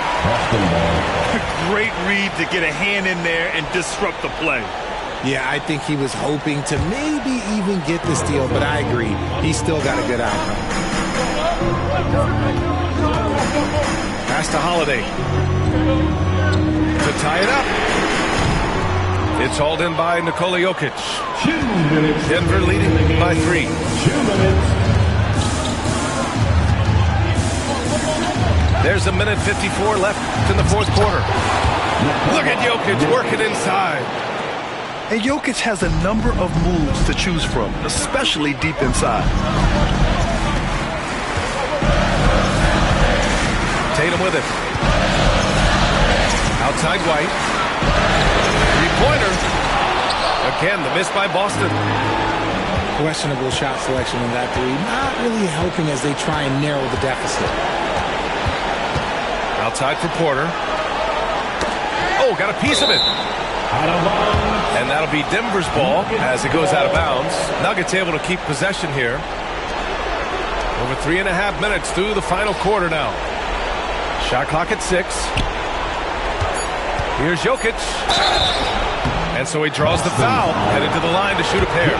S7: Great read to get a hand in there and disrupt the play.
S8: Yeah, I think he was hoping to maybe even get the steal, but I agree. He still got a good outcome.
S6: Pass to Holiday. To tie it up. It's hauled in by Nikola Jokic. Denver leading by 3.
S5: 2 minutes.
S6: There's a minute 54 left in the fourth quarter. Look at Jokic working inside.
S7: And Jokic has a number of moves to choose from, especially deep inside.
S6: Tatum with it. Outside White. Three-pointer. Again, the miss by Boston.
S8: Questionable shot selection in that three. Not really helping as they try and narrow the deficit.
S6: Outside for Porter. Oh, got a piece of it. And that'll be Denver's ball as it goes out of bounds. Nuggets able to keep possession here. Over 3.5 minutes through the final quarter now. Shot clock at 6. Here's Jokic. And so he draws the foul, headed to the line to shoot a pair.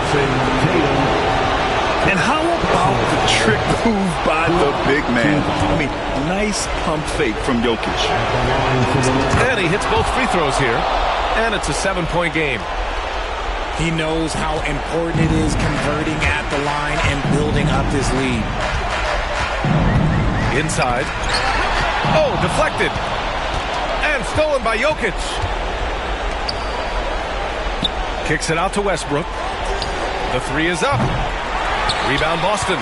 S7: And how about the trick move by the big man? I mean, nice pump fake from Jokic.
S6: And he hits both free throws here. And it's a 7-point game.
S8: He knows how important it is converting at the line and building up this lead.
S6: Inside. Oh, deflected. And stolen by Jokic. Kicks it out to Westbrook. The 3 is up. Rebound Boston.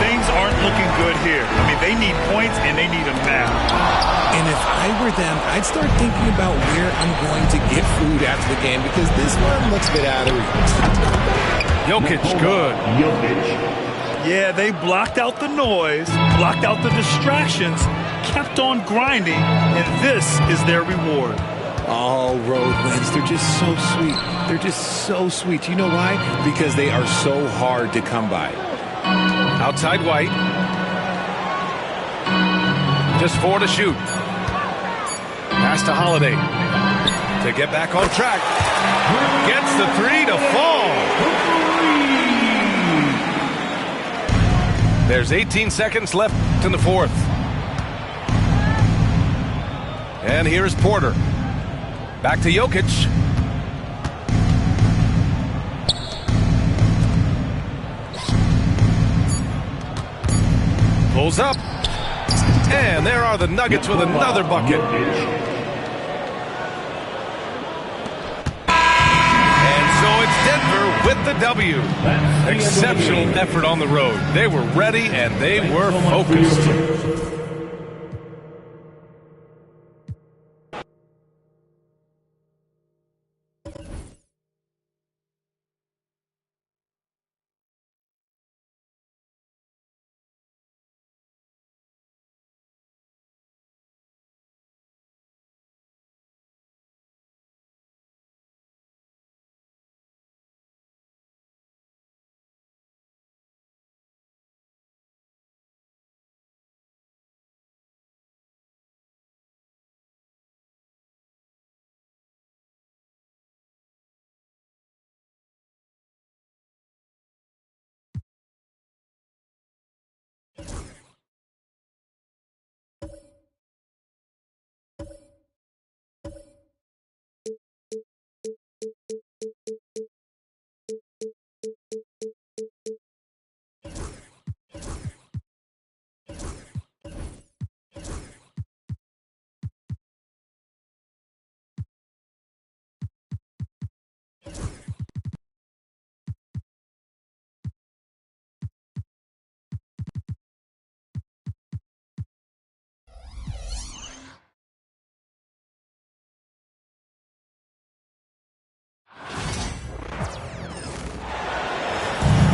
S7: Things aren't looking good here. I mean, they need points and they need them now.
S8: And if I were them, I'd start thinking about where I'm going to get food after the game because this one looks a bit out of reach.
S6: Jokic, good.
S7: Yeah, they blocked out the noise, blocked out the distractions, kept on grinding, and this is their reward.
S8: All road wins, they're just so sweet. They're just so sweet. You know why? Because they are so hard to come by.
S6: Outside White. Just 4 to shoot. Pass to Holiday. To get back on track. Gets the 3 to fall. There's 18 seconds left in the fourth. And here's Porter. Back to Jokic. Pulls up. And there are the Nuggets with another bucket. And so it's Denver with the W. Exceptional effort on the road. They were ready and they were focused.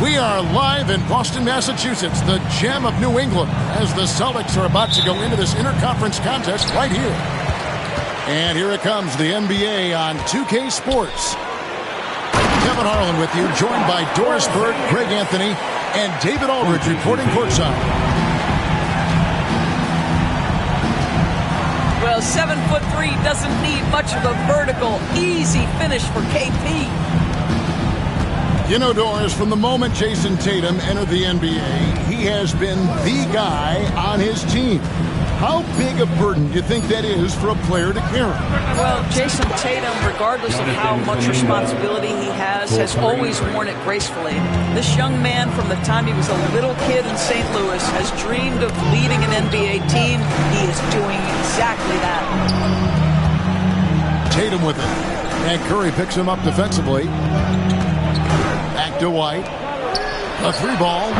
S1: We are live in Boston, Massachusetts, the gem of New England, as the Celtics are about to go into this interconference contest right here. And here it comes, the NBA on 2K Sports. Kevin Harlan with you, joined by Doris Burke, Greg Anthony, and David Aldridge reporting courtside.
S10: 7'3" doesn't need much of a vertical, easy finish for KP.
S1: You know, Doris, from the moment Jason Tatum entered the NBA, he has been the guy on his team. How big a burden do you think that is for a player to carry?
S10: Well, Jason Tatum, regardless of how much responsibility he has always worn it gracefully. This young man, from the time he was a little kid in St. Louis, has dreamed of leading an NBA team. He is doing exactly that.
S1: Tatum with it. And Curry picks him up defensively. Back to White. A 3-ball.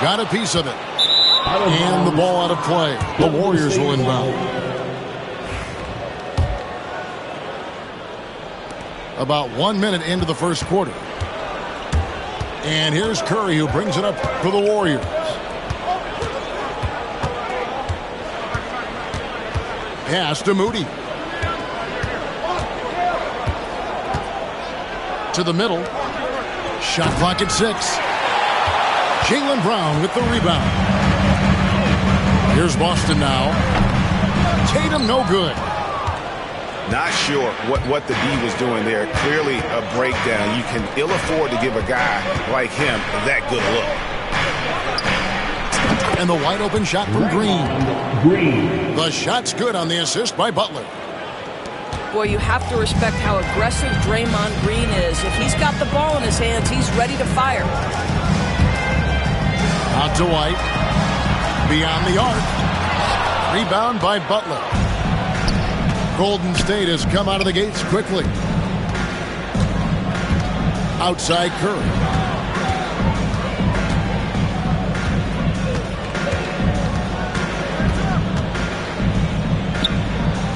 S1: Got a piece of it. And the ball out of play. The Warriors will inbound. About 1 minute into the first quarter. And here's Curry, who brings it up for the Warriors. Pass to Moody. To the middle. Shot clock at 6. Jaylen Brown with the rebound. Here's Boston now. Tatum no good.
S3: Not sure what the D was doing there. Clearly a breakdown. You can ill afford to give a guy like him that good look.
S1: And the wide open shot from Green. The shot's good on the assist by Butler.
S10: Boy, you have to respect how aggressive Draymond Green is. If he's got the ball in his hands, he's ready to fire.
S1: Out to White. Beyond the arc. Rebound by Butler. Golden State has come out of the gates quickly. Outside Curry.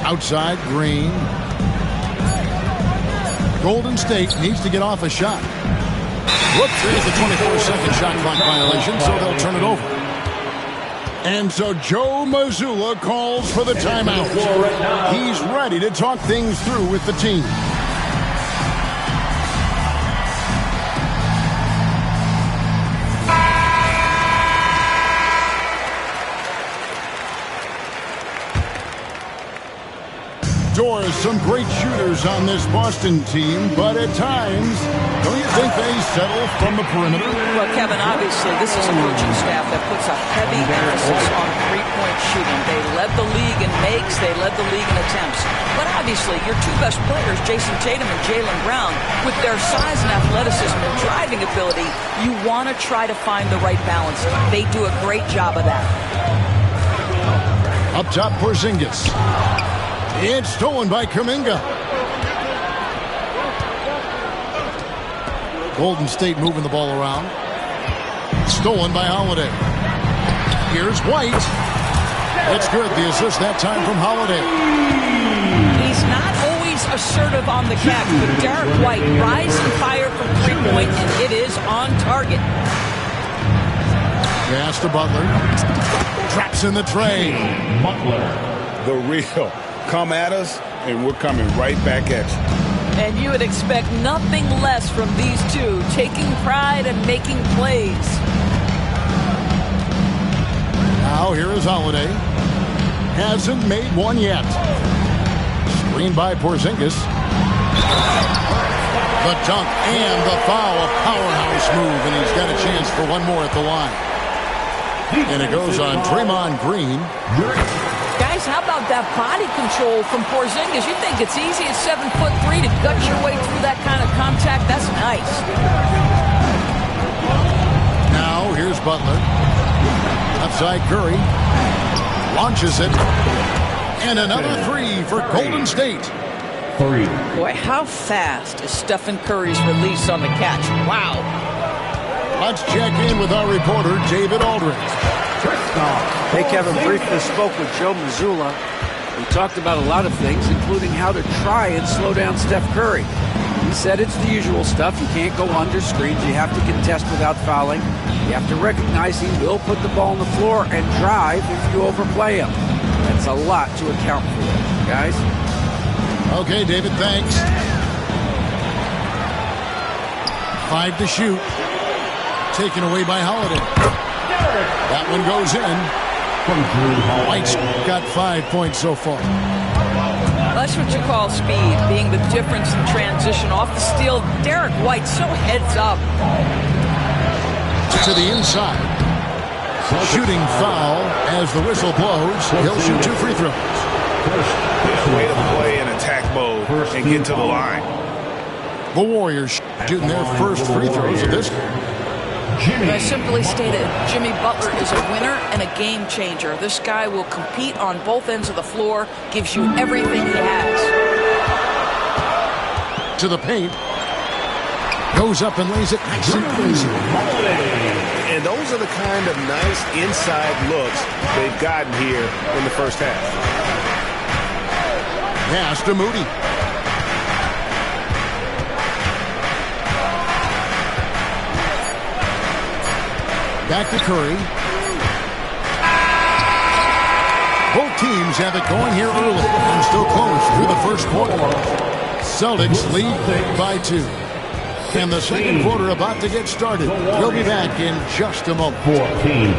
S1: Outside Green. Golden State needs to get off a shot. Whoops, there's the 24-second shot clock violation, so they'll turn it over. And so Joe Mazzulla calls for the timeout. He's ready to talk things through with the team. Doris, some great shooters on this Boston team, but at times, don't you think they settle from the perimeter?
S10: Well, Kevin, obviously, this is a coaching staff that puts a heavy emphasis on three-point shooting. They led the league in makes, they led the league in attempts. But obviously, your two best players, Jason Tatum and Jaylen Brown, with their size and athleticism and driving ability, you want to try to find the right balance. They do a great job of that.
S1: Up top, Porzingis. It's stolen by Kuminga. Golden State moving the ball around. Stolen by Holiday. Here's White. It's good. The assist that time from Holiday.
S10: He's not always assertive on the catch, but Derek White rise and fire from three-point, and it is on target.
S1: Pass to Butler. Traps in the tray.
S3: Butler. The real. Come at us, and we're coming right back at you.
S10: And you would expect nothing less from these two, taking pride and making plays.
S1: Now here is Holiday. Hasn't made one yet. Screened by Porzingis. The dunk and the foul, a powerhouse move, and he's got a chance for one more at the line. And it goes on Draymond Green.
S10: Guys, how about that body control from Porzingis? You think it's easy at 7'3" to gut your way through that kind of contact? That's nice.
S1: Now here's Butler. Outside Curry. Launches it. And another three for Golden State.
S10: Boy, how fast is Stephen Curry's release on the catch? Wow.
S1: Let's check in with our reporter, David Aldridge.
S4: Hey, Kevin, briefly spoke with Joe Mazzulla. We talked about a lot of things, including how to try and slow down Steph Curry. He said it's the usual stuff. You can't go under screens. You have to contest without fouling. You have to recognize he will put the ball on the floor and drive if you overplay him. That's a lot to account for, guys.
S1: Okay, David, thanks. 5 to shoot. Taken away by Holiday. That one goes in. White's got 5 points so far.
S10: That's what you call speed, being the difference in transition. Off the steal, Derek White so heads up.
S1: To the inside. Shooting foul as the whistle blows. He'll shoot 2 free throws.
S3: Way to play in attack mode and get to the line.
S1: The Warriors shooting their first free throws of this game.
S10: I simply stated, Jimmy Butler is a winner and a game changer. This guy will compete on both ends of the floor, gives you everything he has.
S1: To the paint. Goes up and lays it nice and easy.
S11: And those are the kind of nice inside looks they've gotten here in the first half.
S1: Pass to Moody. Back to Curry. Both teams have it going here early and still close through the first quarter. Celtics lead by 2. And the second quarter about to get started. We'll be back in just a moment.
S5: 14.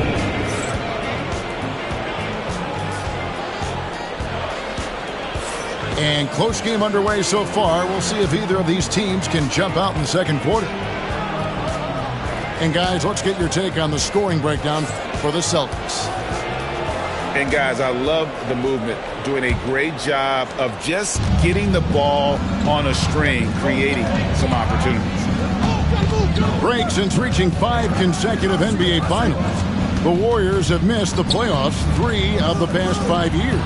S1: And close game underway so far. We'll see if either of these teams can jump out in the second quarter. And guys, let's get your take on the scoring breakdown for the Celtics.
S3: And guys, I love the movement, doing a great job of just getting the ball on a string, creating some opportunities.
S1: Break since reaching 5 consecutive NBA Finals. The Warriors have missed the playoffs 3 of the past 5 years.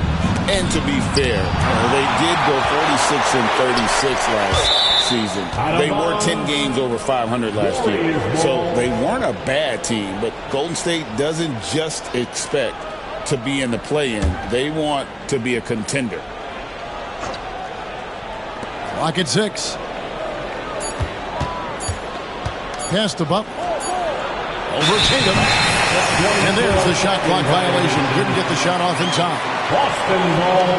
S12: And to be fair, they did go 46 and 36 last season. They were 10 games over 500 last year. So they weren't a bad team, but Golden State doesn't just expect to be in the play-in. They want to be a contender.
S1: Clock at 6. Pass to Butler. Over Tatum. And there's the shot clock violation. Couldn't get the shot off in time.
S5: Boston ball.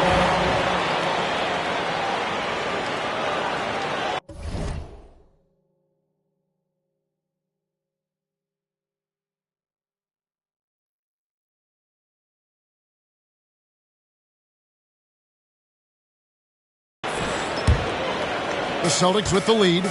S1: The Celtics with the lead.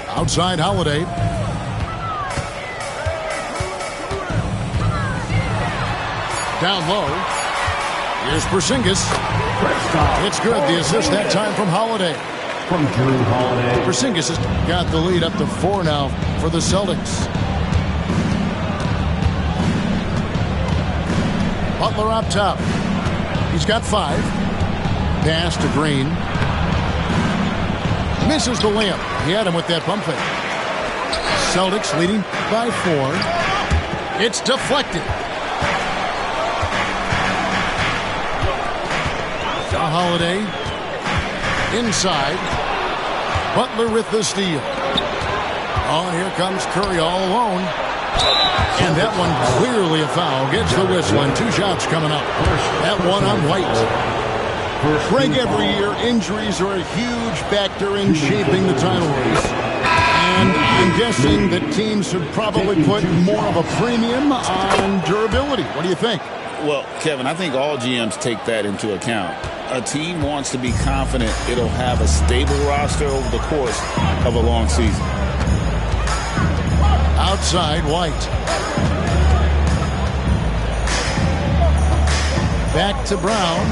S1: Outside Holiday. Down low. Here's Porzingis. It's good. The assist that time from Holiday.
S5: From Drew Holiday.
S1: Porzingis has got the lead up to 4 now for the Celtics. Butler up top. He's got 5. Pass to Green. Misses the layup. He had him with that pump fake. Celtics leading by 4. It's deflected. Holiday inside. Butler with the steal. Oh, here comes Curry all alone. And that one clearly a foul. Gets the whistle and 2 shots coming up. That one on White. Greg, every year injuries are a huge factor in shaping the title race. And I'm guessing that teams should probably put more of a premium on durability. What do you think?
S12: Well, Kevin, I think all GMs take that into account. A team wants to be confident it'll have a stable roster over the course of a long season.
S1: Outside White. Back to Brown.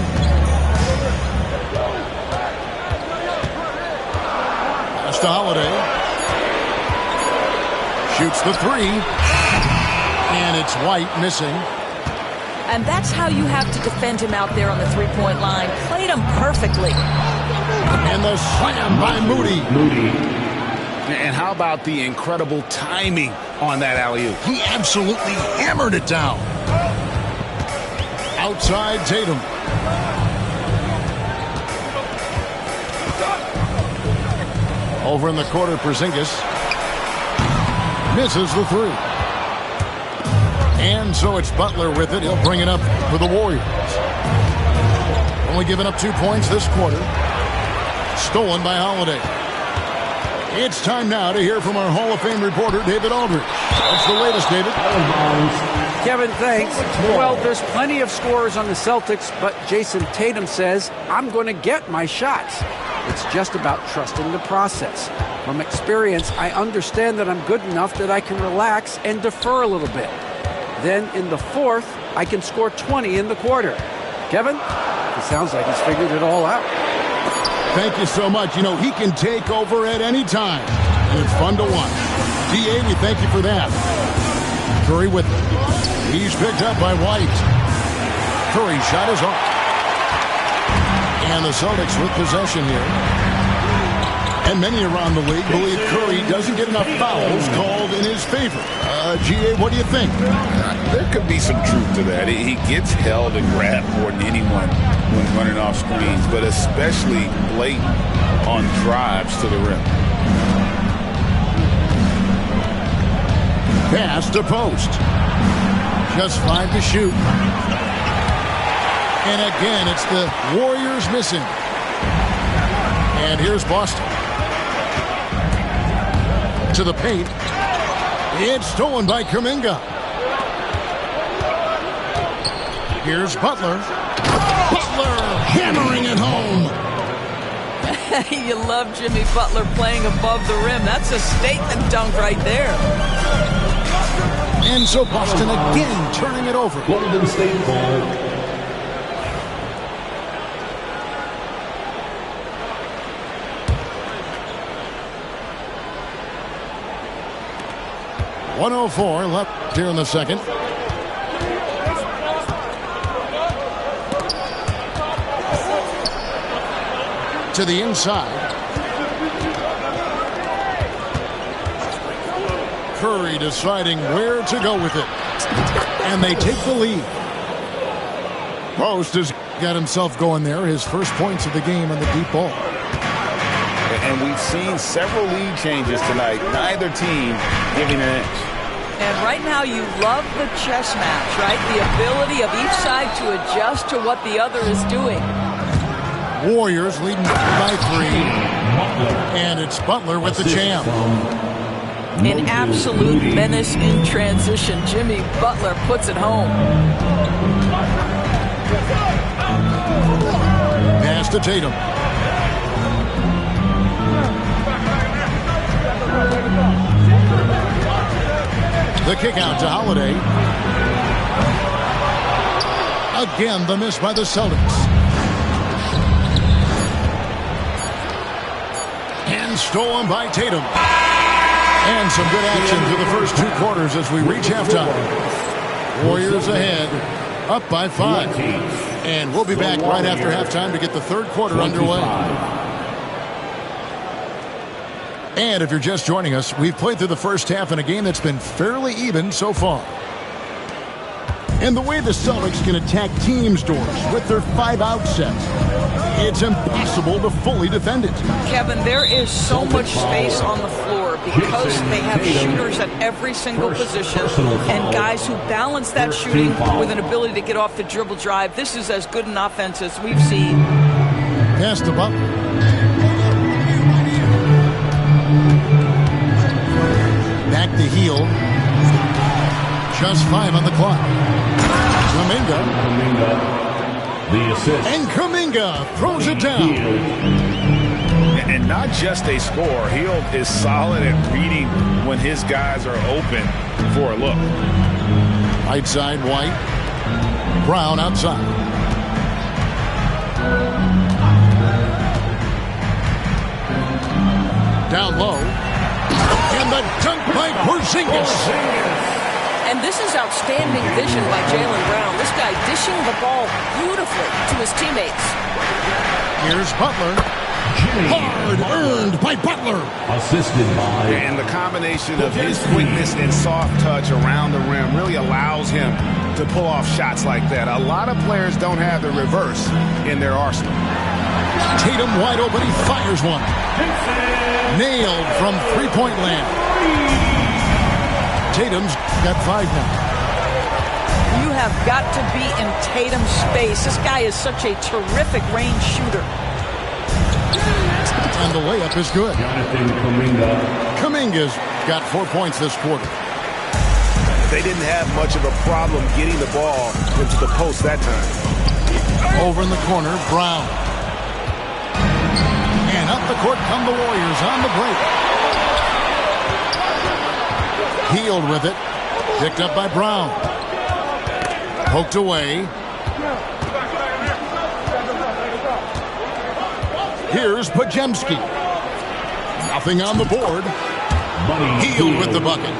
S1: Pass to Holiday. Shoots the 3. And it's White missing.
S10: And that's how you have to defend him out there on the three-point line. Played him perfectly.
S1: And the slam by Moody.
S3: And how about the incredible timing on that alley-oop?
S1: He absolutely hammered it down. Outside Tatum. Over in the corner, Porzingis. Misses the 3. And so it's Butler with it. He'll bring it up for the Warriors. Only giving up 2 points this quarter. Stolen by Holiday. It's time now to hear from our Hall of Fame reporter, David Aldridge. What's the latest, David?
S4: Kevin, thanks. Well, there's plenty of scorers on the Celtics, but Jason Tatum says, I'm going to get my shots. It's just about trusting the process. From experience, I understand that I'm good enough that I can relax and defer a little bit. Then in the fourth, I can score 20 in the quarter. Kevin, it sounds like he's figured it all out.
S1: Thank you so much. You know, he can take over at any time, and it's fun to watch. D.A., we thank you for that. Curry with it. He's picked up by White. Curry shot is off. And the Celtics with possession here. And many around the league believe Curry doesn't get enough fouls called in his favor. G.A., what do you think?
S3: There could be some truth to that. He gets held and grabbed more than anyone when running off screens, but especially blatant on drives to the rim.
S1: Pass to post. Just 5 to shoot. And again, it's the Warriors missing. And here's Boston. To the paint. It's stolen by Kuminga. Here's Butler. Butler hammering it home.
S10: You love Jimmy Butler playing above the rim. That's a statement dunk right there.
S1: And so Boston again turning it over.
S5: Golden State ball.
S1: .104 left here in the second. To the inside. Curry deciding where to go with it. And they take the lead. Post has got himself going there. His first points of the game on the deep ball.
S3: And we've seen several lead changes tonight. Neither team giving an inch.
S10: And right now you love the chess match, right? The ability of each side to adjust to what the other is doing.
S1: Warriors leading by 3. And it's Butler with the jam.
S10: An absolute menace in transition. Jimmy Butler puts it home.
S1: Pass to Tatum. The kick out to Holiday. Again, the miss by the Celtics. And stolen by Tatum. And some good action through the first 2 quarters as we reach halftime. Warriors ahead, up by 5. And we'll be back right after halftime to get the third quarter underway. And if you're just joining us, we've played through the first half in a game that's been fairly even so far. And the way the Celtics can attack teams' doors with their 5-out sets, it's impossible to fully defend it.
S10: Kevin, there is so much space on the floor because they have shooters at every single position and guys who balance that shooting with an ability to get off the dribble drive. This is as good an offense as we've seen.
S1: Pass to Butler. Back to heel. Just 5 on the clock. Kuminga.
S5: The assist.
S1: And Kuminga throws it down.
S3: And not just a score. Hield is solid at reading when his guys are open for a look.
S1: Right side, White. Brown outside. Down low. And the dunk by Porzingis.
S10: And this is outstanding vision by Jaylen Brown. This guy dishing the ball beautifully to his teammates.
S1: Here's Butler. Hard earned by Butler.
S5: Assisted by.
S3: And the combination of his quickness and soft touch around the rim really allows him to pull off shots like that. A lot of players don't have the reverse in their arsenal.
S1: Tatum wide open. He fires one. Nailed from three-point land. Tatum's got 5 now.
S10: You have got to be in Tatum's space. This guy is such a terrific range shooter.
S1: And the layup is good. Kuminga's got 4 points this quarter.
S11: They didn't have much of a problem getting the ball into the post that time.
S1: Over in the corner, Brown. And up the court come the Warriors on the break. Hield with it. Picked up by Brown. Poked away. Here's Podziemski. Nothing on the board. Hield with the bucket.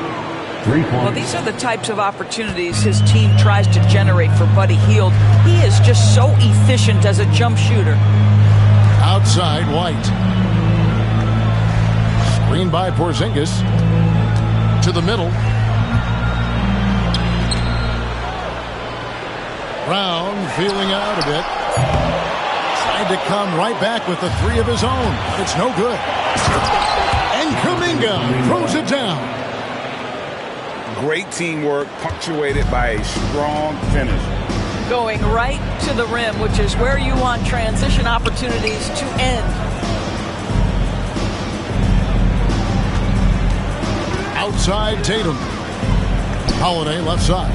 S10: Well, these are the types of opportunities his team tries to generate for Buddy Hield. He is just so efficient as a jump shooter.
S1: Outside, White. Screen by Porzingis. To the middle. Brown feeling out a bit. Tried to come right back with the three of his own. It's no good. And Kuminga throws it down.
S3: Great teamwork punctuated by a strong finish.
S10: Going right to the rim, which is where you want transition opportunities to end.
S1: Outside Tatum. Holiday left side.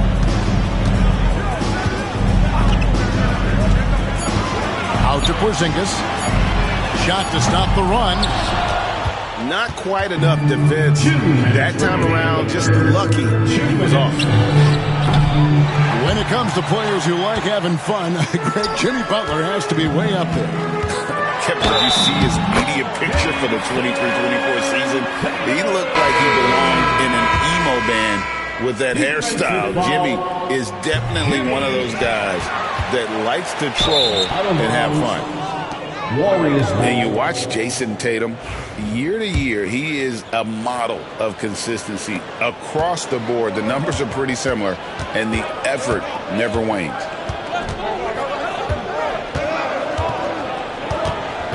S1: Out to Porzingis. Shot to stop the run.
S11: Not quite enough defense. That time around, just lucky. He was off.
S1: When it comes to players who like having fun, great Jimmy Butler has to be way up there.
S12: Kevin, did you see his media picture for the 23-24 season? He looked like he belonged in an emo band with that hairstyle. Jimmy is definitely one of those guys that likes to troll and have fun. And you watch Jason Tatum, year to year, he is a model of consistency across the board. The numbers are pretty similar, and the effort never wanes.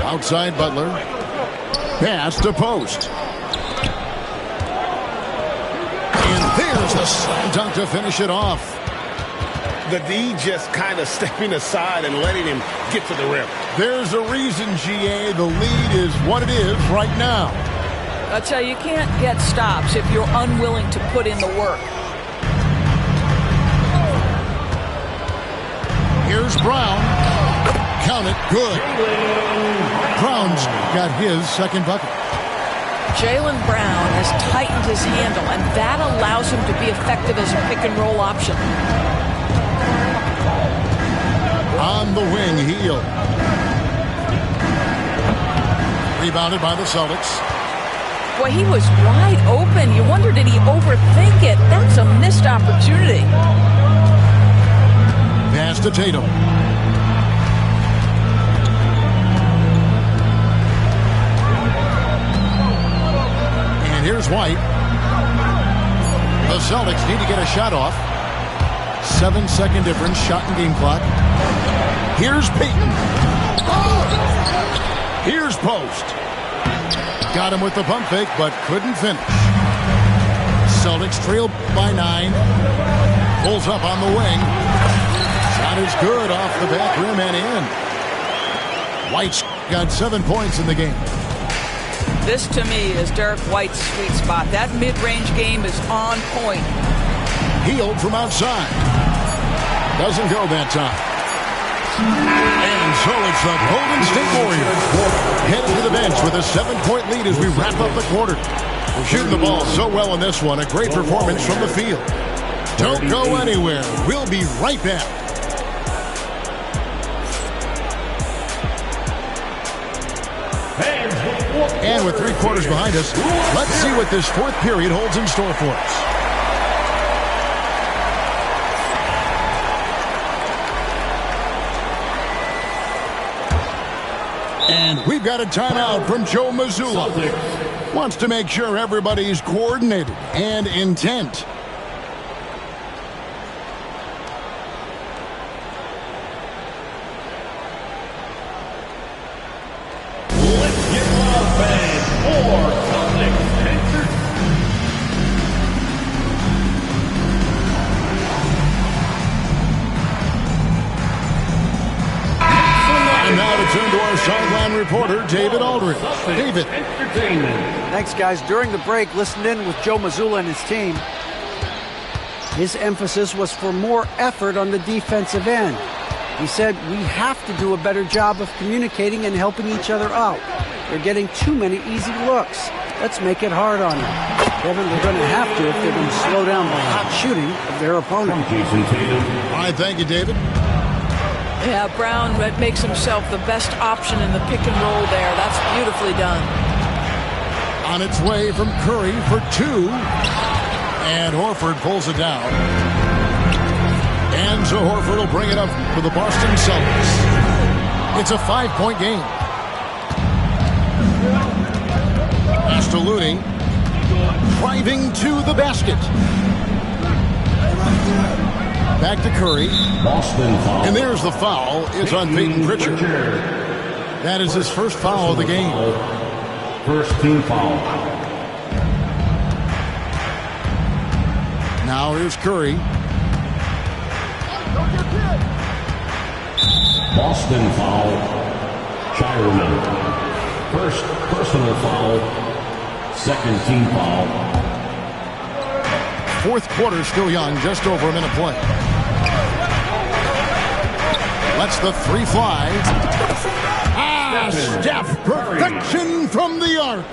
S1: Outside Butler. Pass to Post. And there's the slam dunk to finish it off.
S11: The D just kind of stepping aside and letting him get to the rim.
S1: There's a reason, GA, the lead is what it is right now.
S10: I tell you, you can't get stops if you're unwilling to put in the work.
S1: Here's Brown. Count it. Good. Brown's got his second bucket.
S10: Jaylen Brown has tightened his handle, and that allows him to be effective as a pick-and-roll option.
S1: On the wing, Hield. Rebounded by the Celtics.
S10: Boy, he was wide open. You wonder, did he overthink it? That's a missed opportunity.
S1: Pass to Tatum. And here's White. The Celtics need to get a shot off. 7-second difference, shot and game clock. Here's Payton. Here's Post. Got him with the pump fake, but couldn't finish. Celtics trail by 9. Pulls up on the wing. Shot is good off the back rim and in. White's got 7 points in the game.
S10: This, to me, is Derek White's sweet spot. That mid-range game is on point.
S1: Hield from outside. Doesn't go that time. And so it's the Golden State Warriors heading to the bench with a 7-point lead as we wrap up the quarter. We're shooting the ball so well in this one. A great performance from the field. Don't go anywhere. We'll be right back. And with 3 quarters behind us, let's see what this fourth period holds in store for us. And we've got a timeout from Joe Mazzulla. Wants to make sure everybody's coordinated and intent.
S5: Let's get loud, fans, for Celtics
S1: reporter, David Aldridge. David.
S4: Thanks, guys. During the break, listened in with Joe Mazzulla and his team. His emphasis was for more effort on the defensive end. He said, we have to do a better job of communicating and helping each other out. They're getting too many easy looks. Let's make it hard on them. Kevin, they're going to have to if they're going to slow down the hot shooting of their opponent.
S1: All right, thank you, David.
S10: Yeah, Brown makes himself the best option in the pick and roll there. That's beautifully done.
S1: On its way from Curry for 2. And Horford pulls it down. And so Horford will bring it up for the Boston Celtics. It's a 5-point game. Pass to Looney. Driving to the basket. Back to Curry. And there's the foul. It's on Peyton Pritchard. That is his first foul of the game.
S5: First team foul.
S1: Now here's Curry.
S5: Boston foul. Shireman. First personal foul. Second team foul.
S1: Fourth quarter still young, just over a minute play. Lets the 3 fly. Steph, perfection from the arc.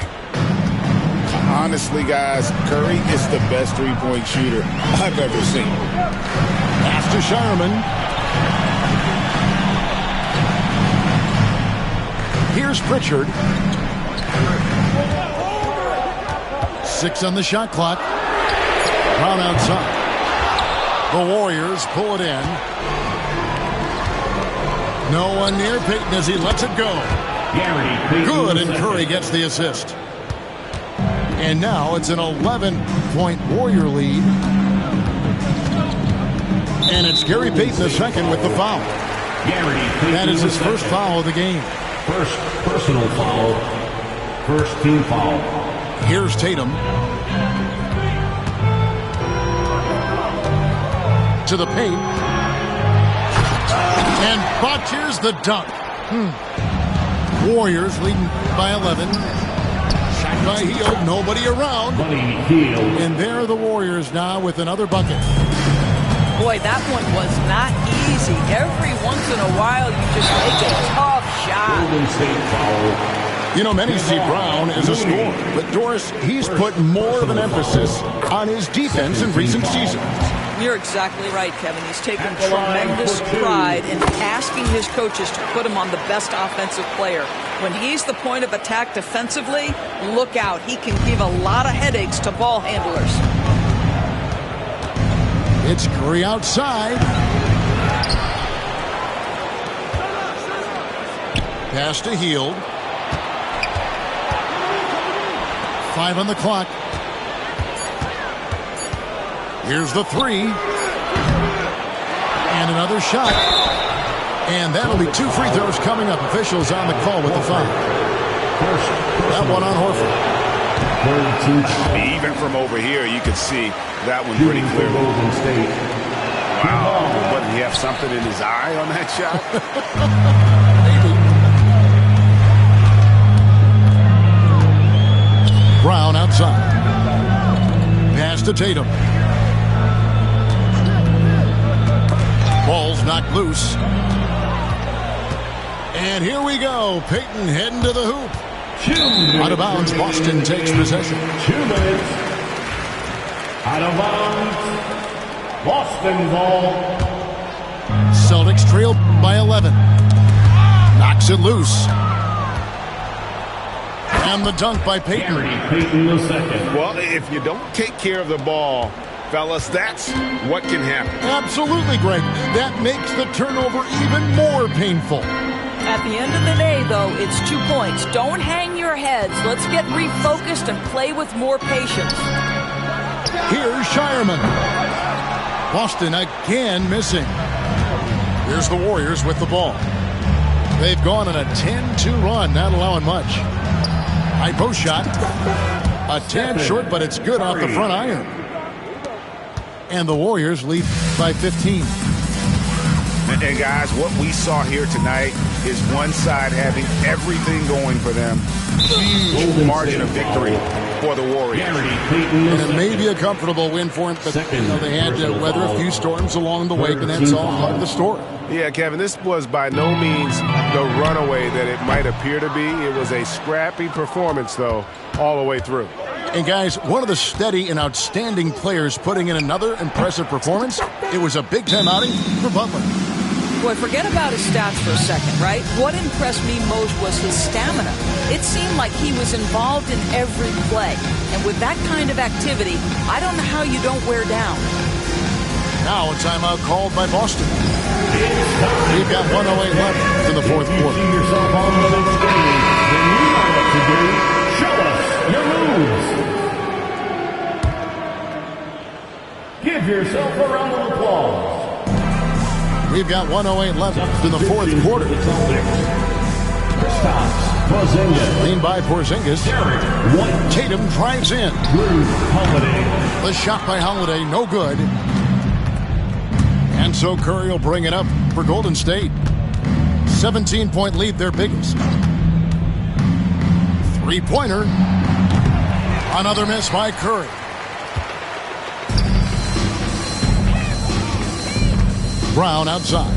S12: Honestly, guys, Curry is the best three-point shooter I've ever seen.
S1: Pass to Shireman. Here's Pritchard. 6 on the shot clock. Brown outside. The Warriors pull it in. No one near Peyton as he lets it go. Good, and Curry gets the assist. And now it's an 11-point Warrior lead. And it's Gary Payton the second with the foul. That is his first foul of the game.
S5: First personal foul. First team foul.
S1: Here's Tatum. To the paint. And botches the dunk. Warriors leading by 11. Shot by Hield. Nobody around. And there are the Warriors now with another bucket.
S10: Boy, that one was not easy. Every once in a while, you just make a tough shot.
S1: You know, many see Brown as a scorer, but Doris, he's put more of an emphasis on his defense in recent seasons.
S10: You're exactly right, Kevin. He's taken tremendous pride in asking his coaches to put him on the best offensive player. When he's the point of attack defensively, look out. He can give a lot of headaches to ball handlers.
S1: It's Curry outside. Pass to Hield. 5 on the clock. Here's the 3. And another shot. And that'll be 2 free throws coming up. Officials on the call with the foul. That one on Horford.
S11: Even from over here, you could see that one pretty clearly. Wow. Wouldn't he have something in his eye on that shot?
S1: Brown outside. Pass to Tatum. Ball's knocked loose. And here we go. Peyton heading to the hoop. Out of bounds. Boston takes possession.
S5: 2 minutes. Out of bounds. Boston ball.
S1: Celtics trail by 11. Knocks it loose. And the dunk by Peyton.
S5: Peyton the second.
S11: Well, if you don't take care of the ball, fellas, that's what can happen.
S1: Absolutely, Greg. That makes the turnover even more painful.
S10: At the end of the day, though, it's 2 points. Don't hang your heads. Let's get refocused and play with more patience.
S1: Here's Shireman. Boston again missing. Here's the Warriors with the ball. They've gone on a 10-2 run, not allowing much. High post shot. A tad short, but it's good off the front iron. And the Warriors lead by 15.
S11: And guys, what we saw here tonight is one side having everything going for them. Huge margin of victory for the Warriors.
S1: And it may be a comfortable win for them, but they had to weather a few storms along the way, and that's all part of the story.
S11: Yeah, Kevin, this was by no means the runaway that it might appear to be. It was a scrappy performance, though, all the way through.
S1: And guys, one of the steady and outstanding players putting in another impressive performance, it was a big-time outing for Butler.
S10: Boy, forget about his stats for a second, right? What impressed me most was his stamina. It seemed like he was involved in every play. And with that kind of activity, I don't know how you don't wear down.
S1: Now a timeout called by Boston. We've got 1:08 left in the fourth quarter.
S5: You see yourself on the next game, then you know what to do. Show us your moves. Give yourself a round of applause.
S1: We've got 1:08 left in the fourth quarter. Leaned by Porzingis. Tatum drives in. The shot by Holiday, no good. And so Curry will bring it up for Golden State. 17-point lead, their biggest. Three-pointer. Another miss by Curry. Brown outside.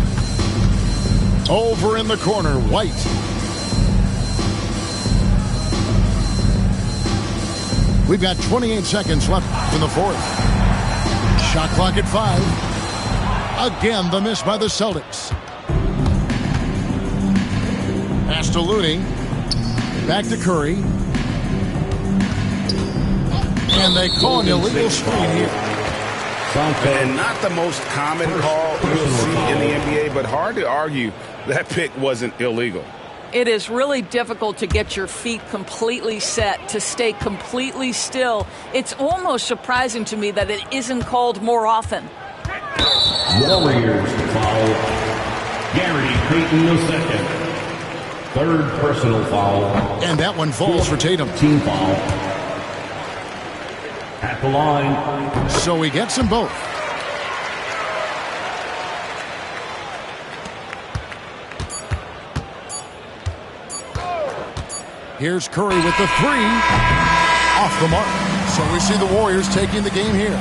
S1: Over in the corner, White. We've got 28 seconds left in the fourth. Shot clock at 5. Again, the miss by the Celtics. Pass to Looney. Back to Curry. And they call an illegal screen here.
S11: And not the most common call you'll see in the NBA, but hard to argue that pick wasn't illegal.
S10: It is really difficult to get your feet completely set, to stay completely still. It's almost surprising to me that it isn't called more often.
S5: Warriors foul. Gary Payton II. Third personal foul.
S1: And that one falls for Tatum.
S5: Team foul. At the line.
S1: So he gets them both. Here's Curry with the three. Off the mark. So we see the Warriors taking the game here.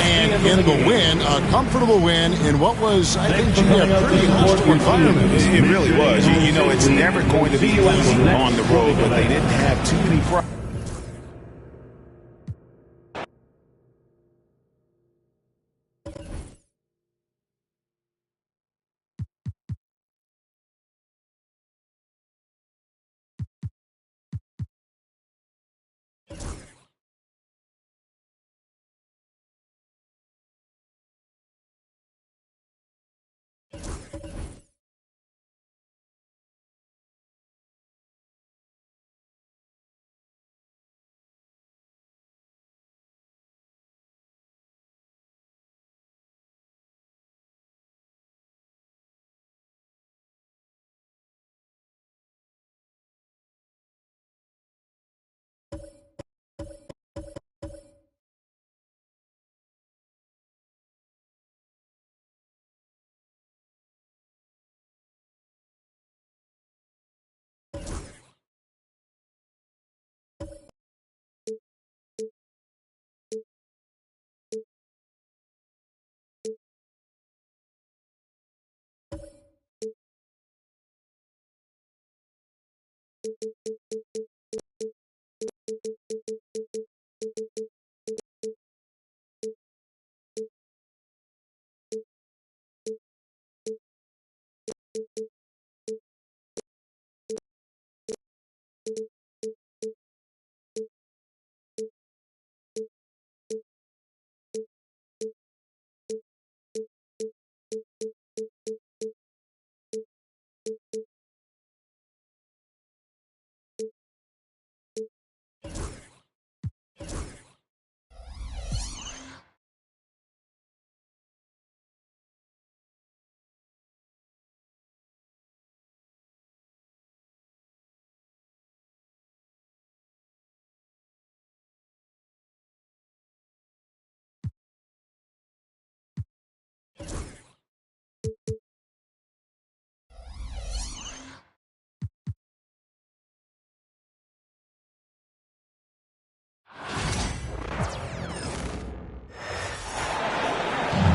S1: And in the win, a comfortable win in what was, I think, a pretty hostile environment.
S11: It really was. You know, it's never going to be easy on the road, but they didn't have too many problems.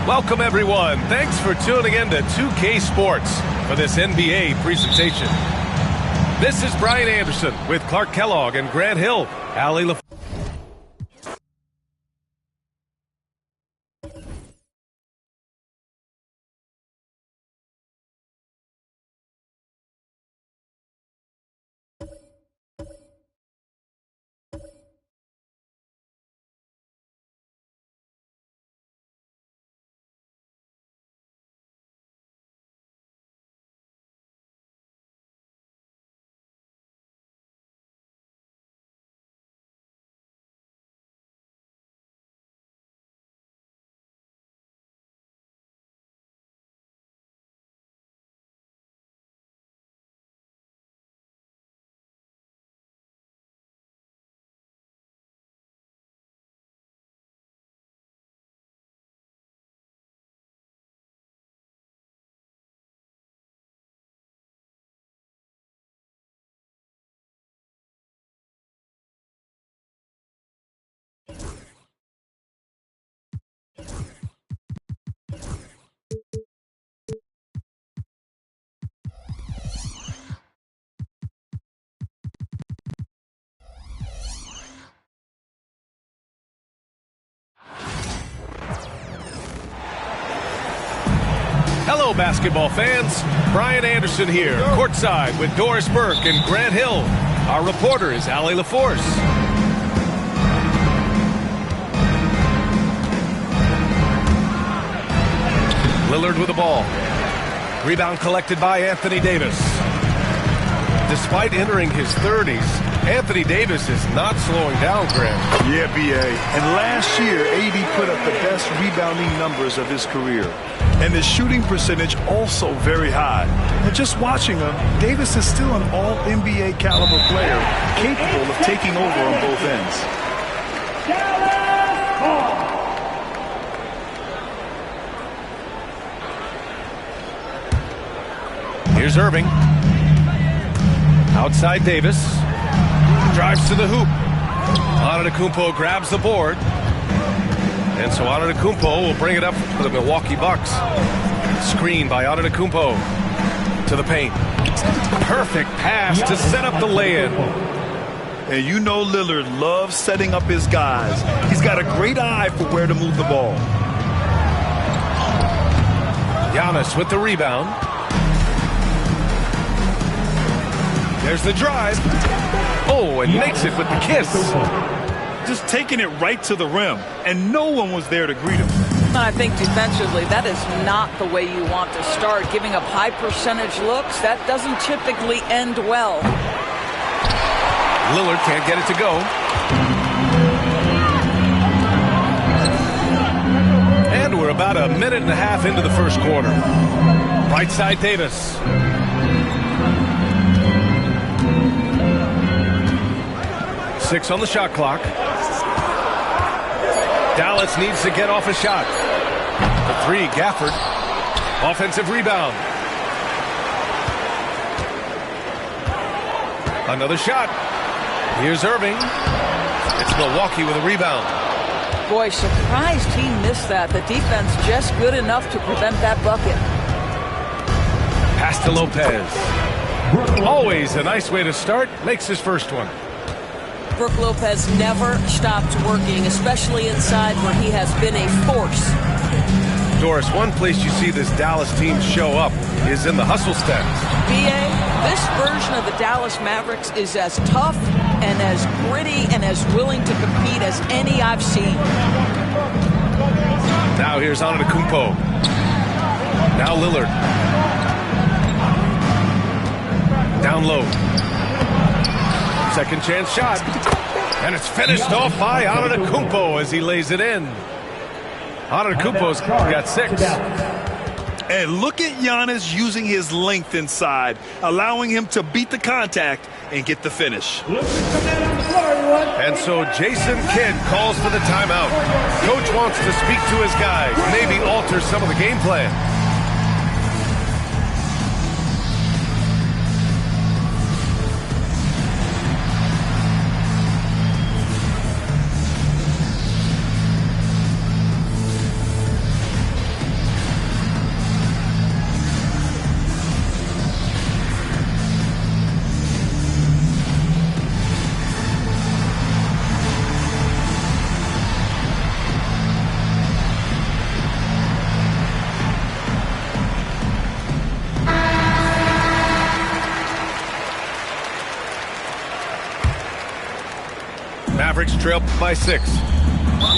S6: Welcome, everyone. Thanks for tuning in to 2K Sports for this NBA presentation. This is Brian Anderson with Clark Kellogg and Grant Hill. Allie LaForce. Hello, basketball fans. Brian Anderson here, courtside with Doris Burke and Grant Hill. Our reporter is Allie LaForce. Lillard with the ball. Rebound collected by Anthony Davis. Despite entering his 30s, Anthony Davis is not slowing down, Grant.
S7: Yeah, B.A. And last year, AD put up the best rebounding numbers of his career. And his shooting percentage also very high. And just watching him, Davis is still an all-NBA caliber player, capable of taking over on both ends.
S6: Here's Irving. Outside Davis. Drives to the hoop. Antetokounmpo grabs the board. And so Antetokounmpo will bring it up for the Milwaukee Bucks. Screen by Antetokounmpo to the paint. Perfect pass to set up the lay-in.
S7: And you know Lillard loves setting up his guys. He's got a great eye for where to move the ball.
S6: Giannis with the rebound. There's the drive. Oh, and makes it with the kiss.
S7: Just taking it right to the rim, and no one was there to greet him.
S10: I think defensively, that is not the way you want to start. Giving up high percentage looks, that doesn't typically end well.
S6: Lillard can't get it to go. And we're about a minute and a half into the first quarter. Right side Davis. Six on the shot clock. Dallas needs to get off a shot. The three, Gafford. Offensive rebound. Another shot. Here's Irving. It's Milwaukee with a rebound.
S10: Boy, surprised he missed that. The defense just good enough to prevent that bucket.
S6: Pass to Lopez. Always a nice way to start. Makes his first one.
S10: Brook Lopez never stopped working, especially inside where he has been a force.
S6: Doris, one place you see this Dallas team show up is in the hustle stats.
S10: B.A., this version of the Dallas Mavericks is as tough and as gritty and as willing to compete as any I've seen.
S6: Now here's Antetokounmpo. Now Lillard. Down low. Second chance shot. And it's finished off by Antetokounmpo as he lays it in. Antetokounmpo's got 6.
S7: And look at Giannis using his length inside, allowing him to beat the contact and get the finish.
S6: And so Jason Kidd calls for the timeout. Coach wants to speak to his guys, maybe alter some of the game plan. Mavericks trail by 6.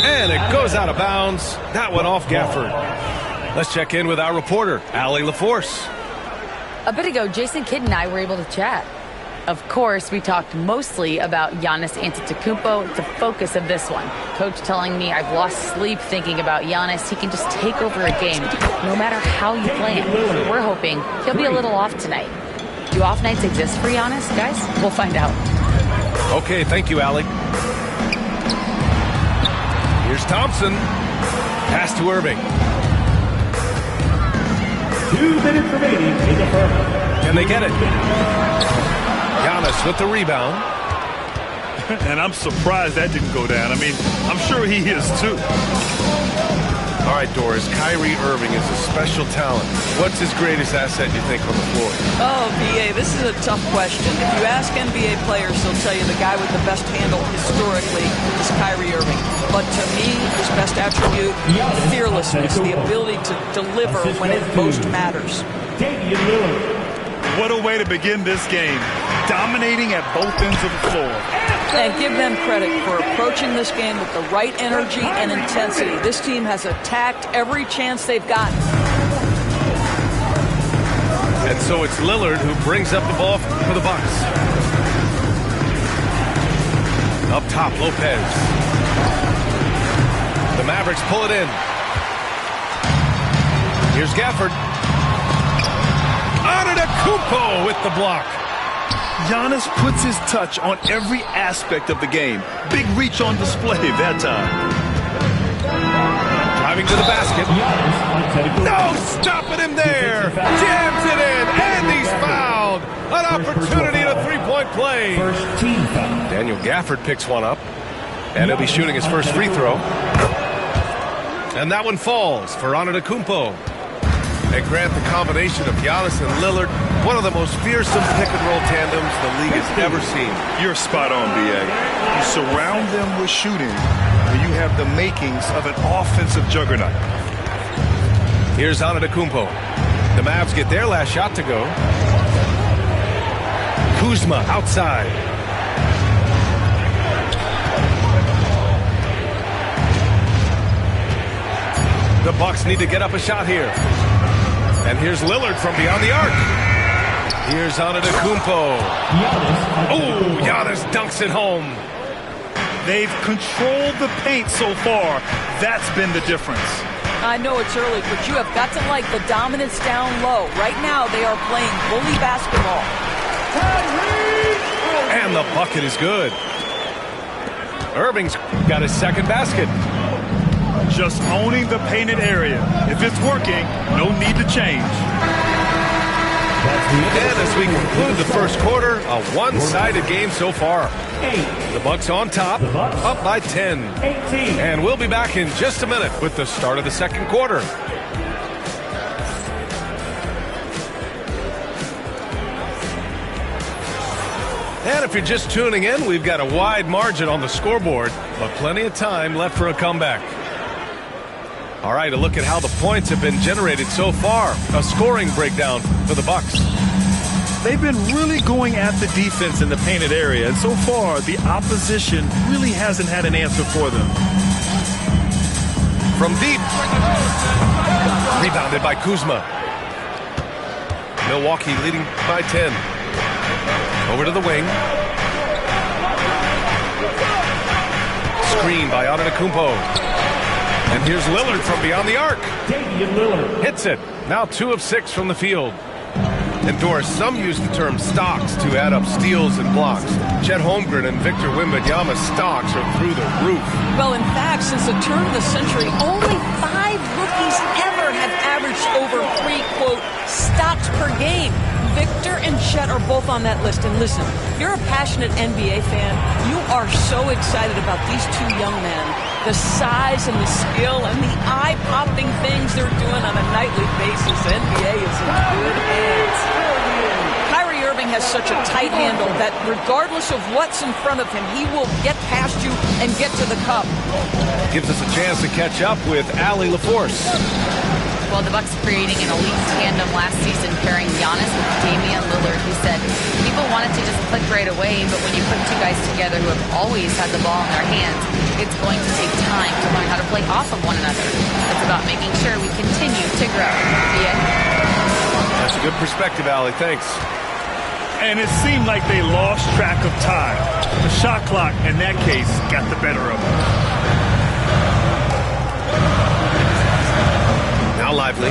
S6: And it goes out of bounds. That went off Gafford. Let's check in with our reporter, Allie LaForce.
S9: A bit ago, Jason Kidd and I were able to chat. Of course, we talked mostly about Giannis Antetokounmpo, the focus of this one. Coach telling me I've lost sleep thinking about Giannis. He can just take over a game, no matter how you play him. We're hoping he'll be a little off tonight. Do off nights exist for Giannis, guys? We'll find out.
S6: Okay, thank you, Allie. Here's Thompson. Pass to Irving.
S5: 2 minutes remaining in the first.
S6: Can they get it? Giannis with the rebound.
S7: And I'm surprised that didn't go down. I mean, I'm sure he is too.
S6: All right, Doris, Kyrie Irving is a special talent. What's his greatest asset, you think, on the floor?
S10: Oh, B.A., this is a tough question. If you ask NBA players, they'll tell you the guy with the best handle historically is Kyrie Irving. But to me, his best attribute, fearlessness, the ability to deliver when it most matters.
S5: Damian Lillard.
S7: What a way to begin this game. Dominating at both ends of the floor.
S10: And give them credit for approaching this game with the right energy and intensity. This team has attacked every chance they've gotten.
S6: And so it's Lillard who brings up the ball for the Bucks. Up top, Lopez. The Mavericks pull it in. Here's Gafford. Antetokounmpo with the block.
S7: Giannis puts his touch on every aspect of the game. Big reach on display that time.
S6: Driving to the basket. No, stopping him there. Jams it in, and he's fouled. An opportunity at a three-point play.
S5: First team foul.
S6: Daniel Gafford picks one up, and he'll be shooting his first free throw. And that one falls for Antetokounmpo. And Grant, the combination of Giannis and Lillard, one of the most fearsome pick-and-roll tandems the league has ever seen.
S7: You're spot on, B.A. You surround them with shooting, and you have the makings of an offensive juggernaut.
S6: Here's Antetokounmpo. The Mavs get their last shot to go. Kuzma outside. The Bucks need to get up a shot here. And here's Lillard from beyond the arc. Here's Antetokounmpo. Oh, Giannis dunks it home.
S7: They've controlled the paint so far. That's been the difference.
S10: I know it's early, but you have got to like the dominance down low. Right now, they are playing bully basketball.
S6: And the bucket is good. Irving's got his second basket.
S7: Just owning the painted area. If it's working, no need to change.
S6: And as we conclude the first quarter, a one-sided game so far. The Bucks on top, up by 10. And we'll be back in just a minute with the start of the second quarter. And if you're just tuning in, we've got a wide margin on the scoreboard, but plenty of time left for a comeback. All right, a look at how the points have been generated so far. A scoring breakdown for the Bucks.
S7: They've been really going at the defense in the painted area, and so far, the opposition really hasn't had an answer for them.
S6: From deep. Rebounded by Kuzma. Milwaukee leading by 10. Over to the wing. Screen by Antetokounmpo. And here's Lillard from beyond the arc.
S5: Damian Lillard
S6: hits it. Now 2 of 6 from the field. And Doris, some use the term stocks to add up steals and blocks. Chet Holmgren and Victor Wembanyama's stocks are through the roof.
S10: Well, in fact, since the turn of the century, only 5 rookies ever have averaged over 3, quote, stocks per game. Victor and Chet are both on that list. And listen, if you're a passionate NBA fan, you are so excited about these 2 young men. The size and the skill and the eye-popping things they're doing on a nightly basis. The NBA is in good hands. Kyrie Irving has such a tight handle that regardless of what's in front of him, he will get past you and get to the cup.
S6: Gives us a chance to catch up with Allie LaForce.
S9: Well, the Bucks creating an elite tandem last season pairing Giannis with Damian Lillard. He said, people want it to just click right away, but when you put two guys together who have always had the ball in their hands, it's going to take time to learn how to play off of one another. It's about making sure we continue to grow.
S6: That's a good perspective, Allie. Thanks.
S7: And it seemed like they lost track of time. The shot clock, in that case, got the better of them.
S6: Now Lively.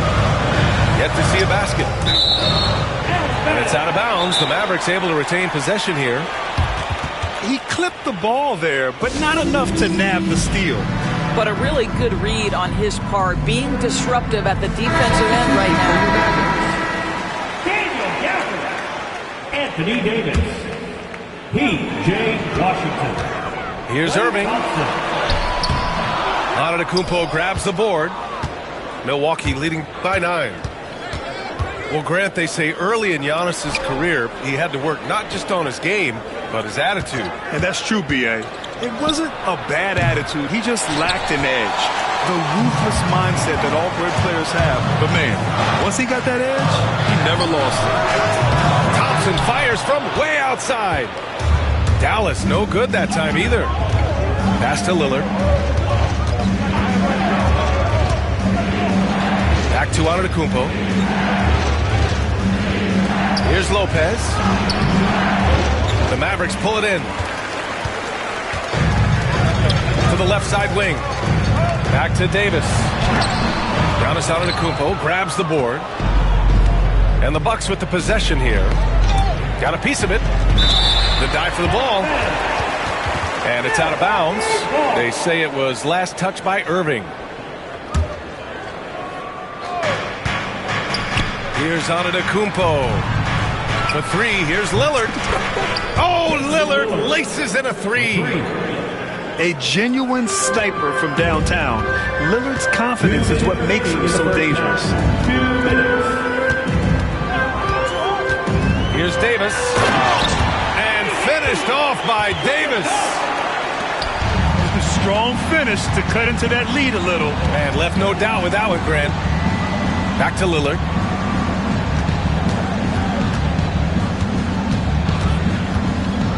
S6: Yet to see a basket. And it's out of bounds. The Mavericks able to retain possession here.
S7: He clipped the ball there, but not enough to nab the steal.
S10: But a really good read on his part, being disruptive at the defensive end right now.
S5: Anthony Davis. P.J. Washington.
S6: Here's Irving. Antetokounmpo grabs the board. Milwaukee leading by 9. Well, Grant, they say early in Giannis's career, he had to work not just on his game, but his attitude.
S7: And that's true, B.A. It wasn't a bad attitude. He just lacked an edge. The ruthless mindset that all great players have. But, man, once he got that edge, he never lost it.
S6: Thompson fires from way outside. Dallas no good that time either. Pass to Lillard. Back to Antetokounmpo. Here's Lopez. The Mavericks pull it in. To the left side wing. Back to Davis. Giannis Antetokounmpo grabs the board. And the Bucks with the possession here. Got a piece of it. The dive for the ball. And it's out of bounds. They say it was last touched by Irving. Here's Antetokounmpo. For 3, here's Lillard. Oh, Lillard laces in a 3.
S7: A genuine sniper from downtown. Lillard's confidence is what makes him so dangerous.
S5: 2 minutes.
S6: Here's Davis. And finished off by Davis.
S7: A strong finish to cut into that lead a little.
S6: And left no doubt with that one, Grant. Back to Lillard.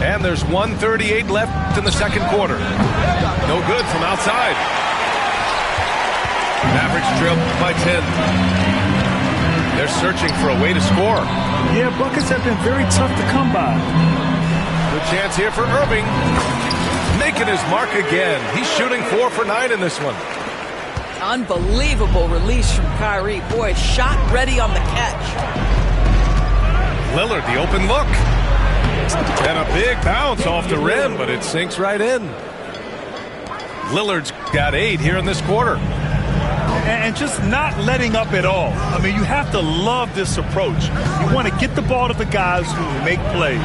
S6: And there's 1:38 left in the second quarter. No good from outside. Mavericks trail by 10. They're searching for a way to score.
S7: Yeah, buckets have been very tough to come by.
S6: Good chance here for Irving. Making his mark again. He's shooting 4 for 9 in this one.
S10: Unbelievable release from Kyrie. Boy, shot ready on the catch.
S6: Lillard, the open look. And a big bounce off the rim, but it sinks right in. Lillard's got 8 here in this quarter.
S7: And just not letting up at all. I mean, you have to love this approach. You want to get the ball to the guys who make plays.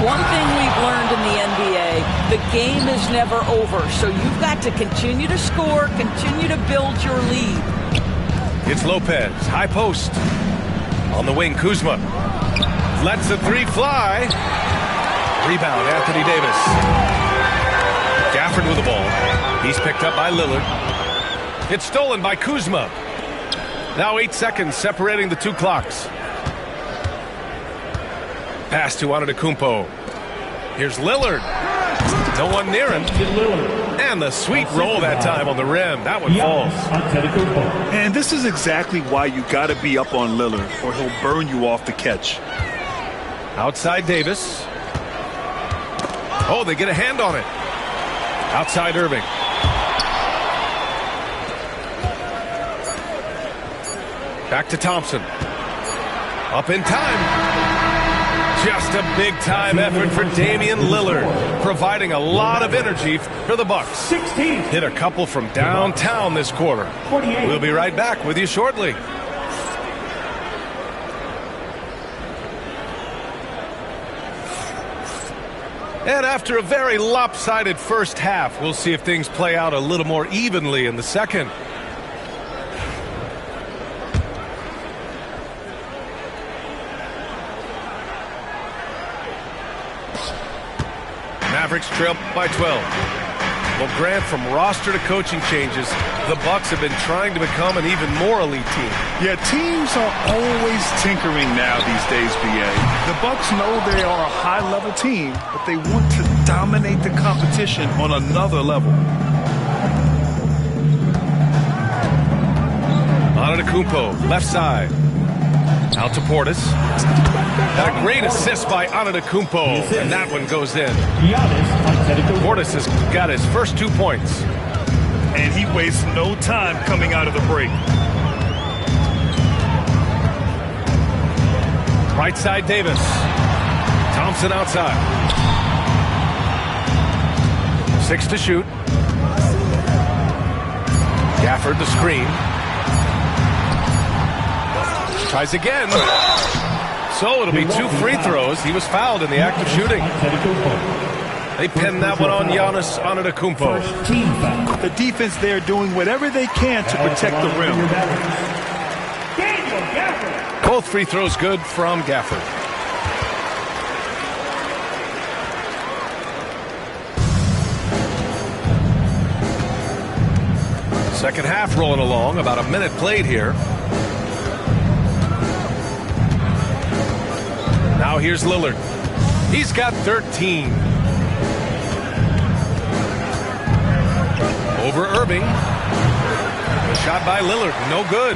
S10: One thing we've learned in the NBA, the game is never over. So you've got to continue to score, continue to build your lead.
S6: It's Lopez, high post. On the wing, Kuzma. Lets the 3 fly. Rebound, Anthony Davis. Gafford with the ball. He's picked up by Lillard. It's stolen by Kuzma. Now 8 seconds separating the 2 clocks. Pass to Antetokounmpo. Here's Lillard. No one near him. And the sweet roll that time on the rim. That one falls.
S7: And this is exactly why you got to be up on Lillard, or he'll burn you off the catch.
S6: Outside Davis. Oh, they get a hand on it. Outside Irving. Back to Thompson. Up in time. Just a big-time effort for Damian Lillard, providing a lot of energy for the Bucks.
S5: 16.
S6: Hit a couple from downtown this quarter.
S5: 48.
S6: We'll be right back with you shortly. And after a very lopsided first half, we'll see if things play out a little more evenly in the second. Mavericks trail by 12. Well, Grant, from roster to coaching changes, the Bucks have been trying to become an even more elite team.
S7: Yeah, teams are always tinkering now these days, BA. The Bucks know they are a high-level team, but they want to dominate the competition on another level.
S6: Antetokounmpo, left side. Out to Portis. And a great assist by Antetokounmpo, and that one goes in. Portis has got his first 2 points.
S7: And he wastes no time coming out of the break.
S6: Right side, Davis. Thompson outside. 6 to shoot. Gafford the screen. Tries again. So it'll be 2 free throws. He was fouled in the act of shooting. They pinned that one on Giannis Antetokounmpo.
S7: The defense there doing whatever they can to protect the rim.
S6: Both free throws good from Gafford. Second half rolling along. About a minute played here. Now here's Lillard. He's got 13. Over Irving. The shot by Lillard. No good.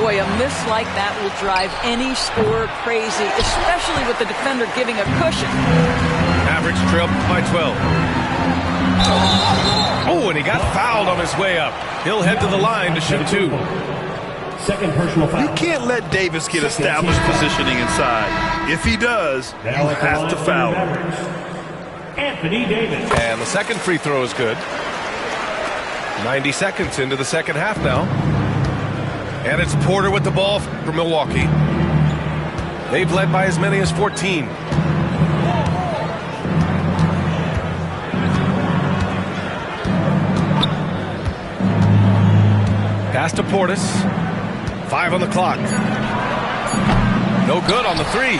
S10: Boy, a miss like that will drive any scorer crazy, especially with the defender giving a cushion.
S6: Mavericks trail by 12. Oh, and he got fouled on his way up. He'll head to the line to shoot 2.
S5: Second personal foul.
S7: You can't let Davis get established positioning inside. If he does, you have to foul him.
S5: Anthony Davis.
S6: And the second free throw is good. 90 seconds into the second half now. And it's Porter with the ball for Milwaukee. They've led by as many as 14. Pass to Portis. 5 on the clock. No good on the 3.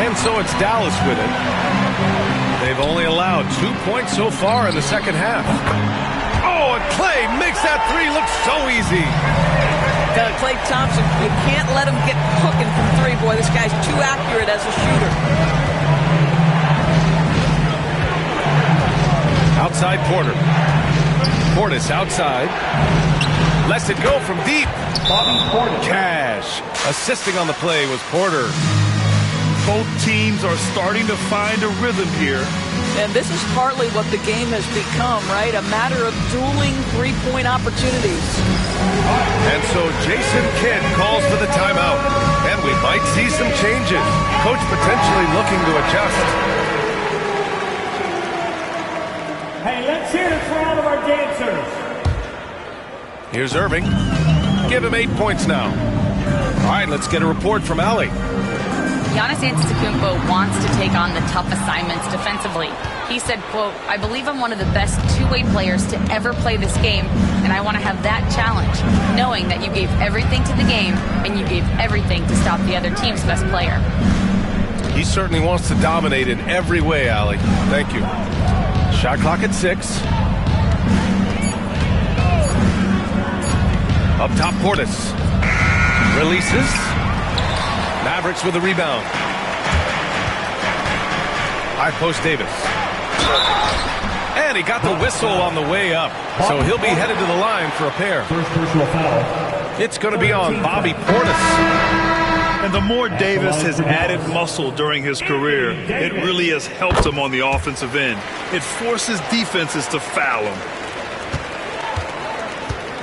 S6: And so it's Dallas with it. They've only allowed 2 points so far in the second half. Oh, and Klay makes that 3 look so easy.
S10: Klay Thompson, you can't let him get cooking from 3. Boy, this guy's too accurate as a shooter.
S6: Outside Porter. Portis outside. Lets it go from deep.
S5: Bobby Porter.
S6: Cash. Assisting on the play was Porter.
S7: Both teams are starting to find a rhythm here.
S10: And this is partly what the game has become, right? A matter of dueling three-point opportunities.
S6: And so Jason Kidd calls for the timeout. And we might see some changes. Coach potentially looking to adjust.
S5: Hey, let's hear it for all of our dancers.
S6: Here's Irving. Give him 8 points now. All right, let's get a report from Allie.
S9: Giannis Antetokounmpo wants to take on the tough assignments defensively. He said, quote, "I believe I'm one of the best two-way players to ever play this game, and I want to have that challenge, knowing that you gave everything to the game and you gave everything to stop the other team's best player."
S6: He certainly wants to dominate in every way, Allie. Thank you. Shot clock at 6. Up top, Portis. Releases. Mavericks with a rebound. High post Davis. And he got the whistle on the way up. So he'll be headed to the line for a pair.
S5: First personal foul.
S6: It's going to be on Bobby Portis.
S7: And the more Davis has added muscle during his career, it really has helped him on the offensive end. It forces defenses to foul him.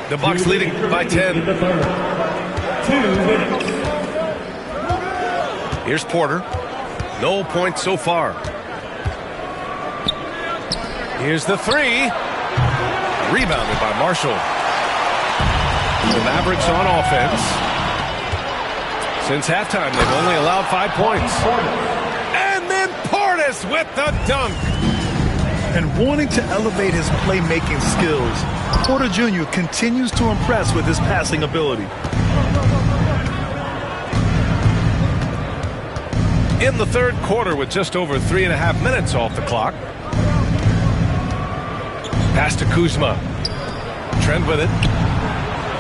S6: The Bucks leading by 10.
S5: 2 minutes.
S6: Here's Porter. No points so far. Here's the 3. Rebounded by Marshall. The Mavericks on offense. Since halftime, they've only allowed 5 points. And then Portis with the dunk.
S7: And wanting to elevate his playmaking skills, Porter Jr. continues to impress with his passing ability.
S6: In the third quarter with just over 3.5 minutes off the clock. Pass to Kuzma. Trent with it.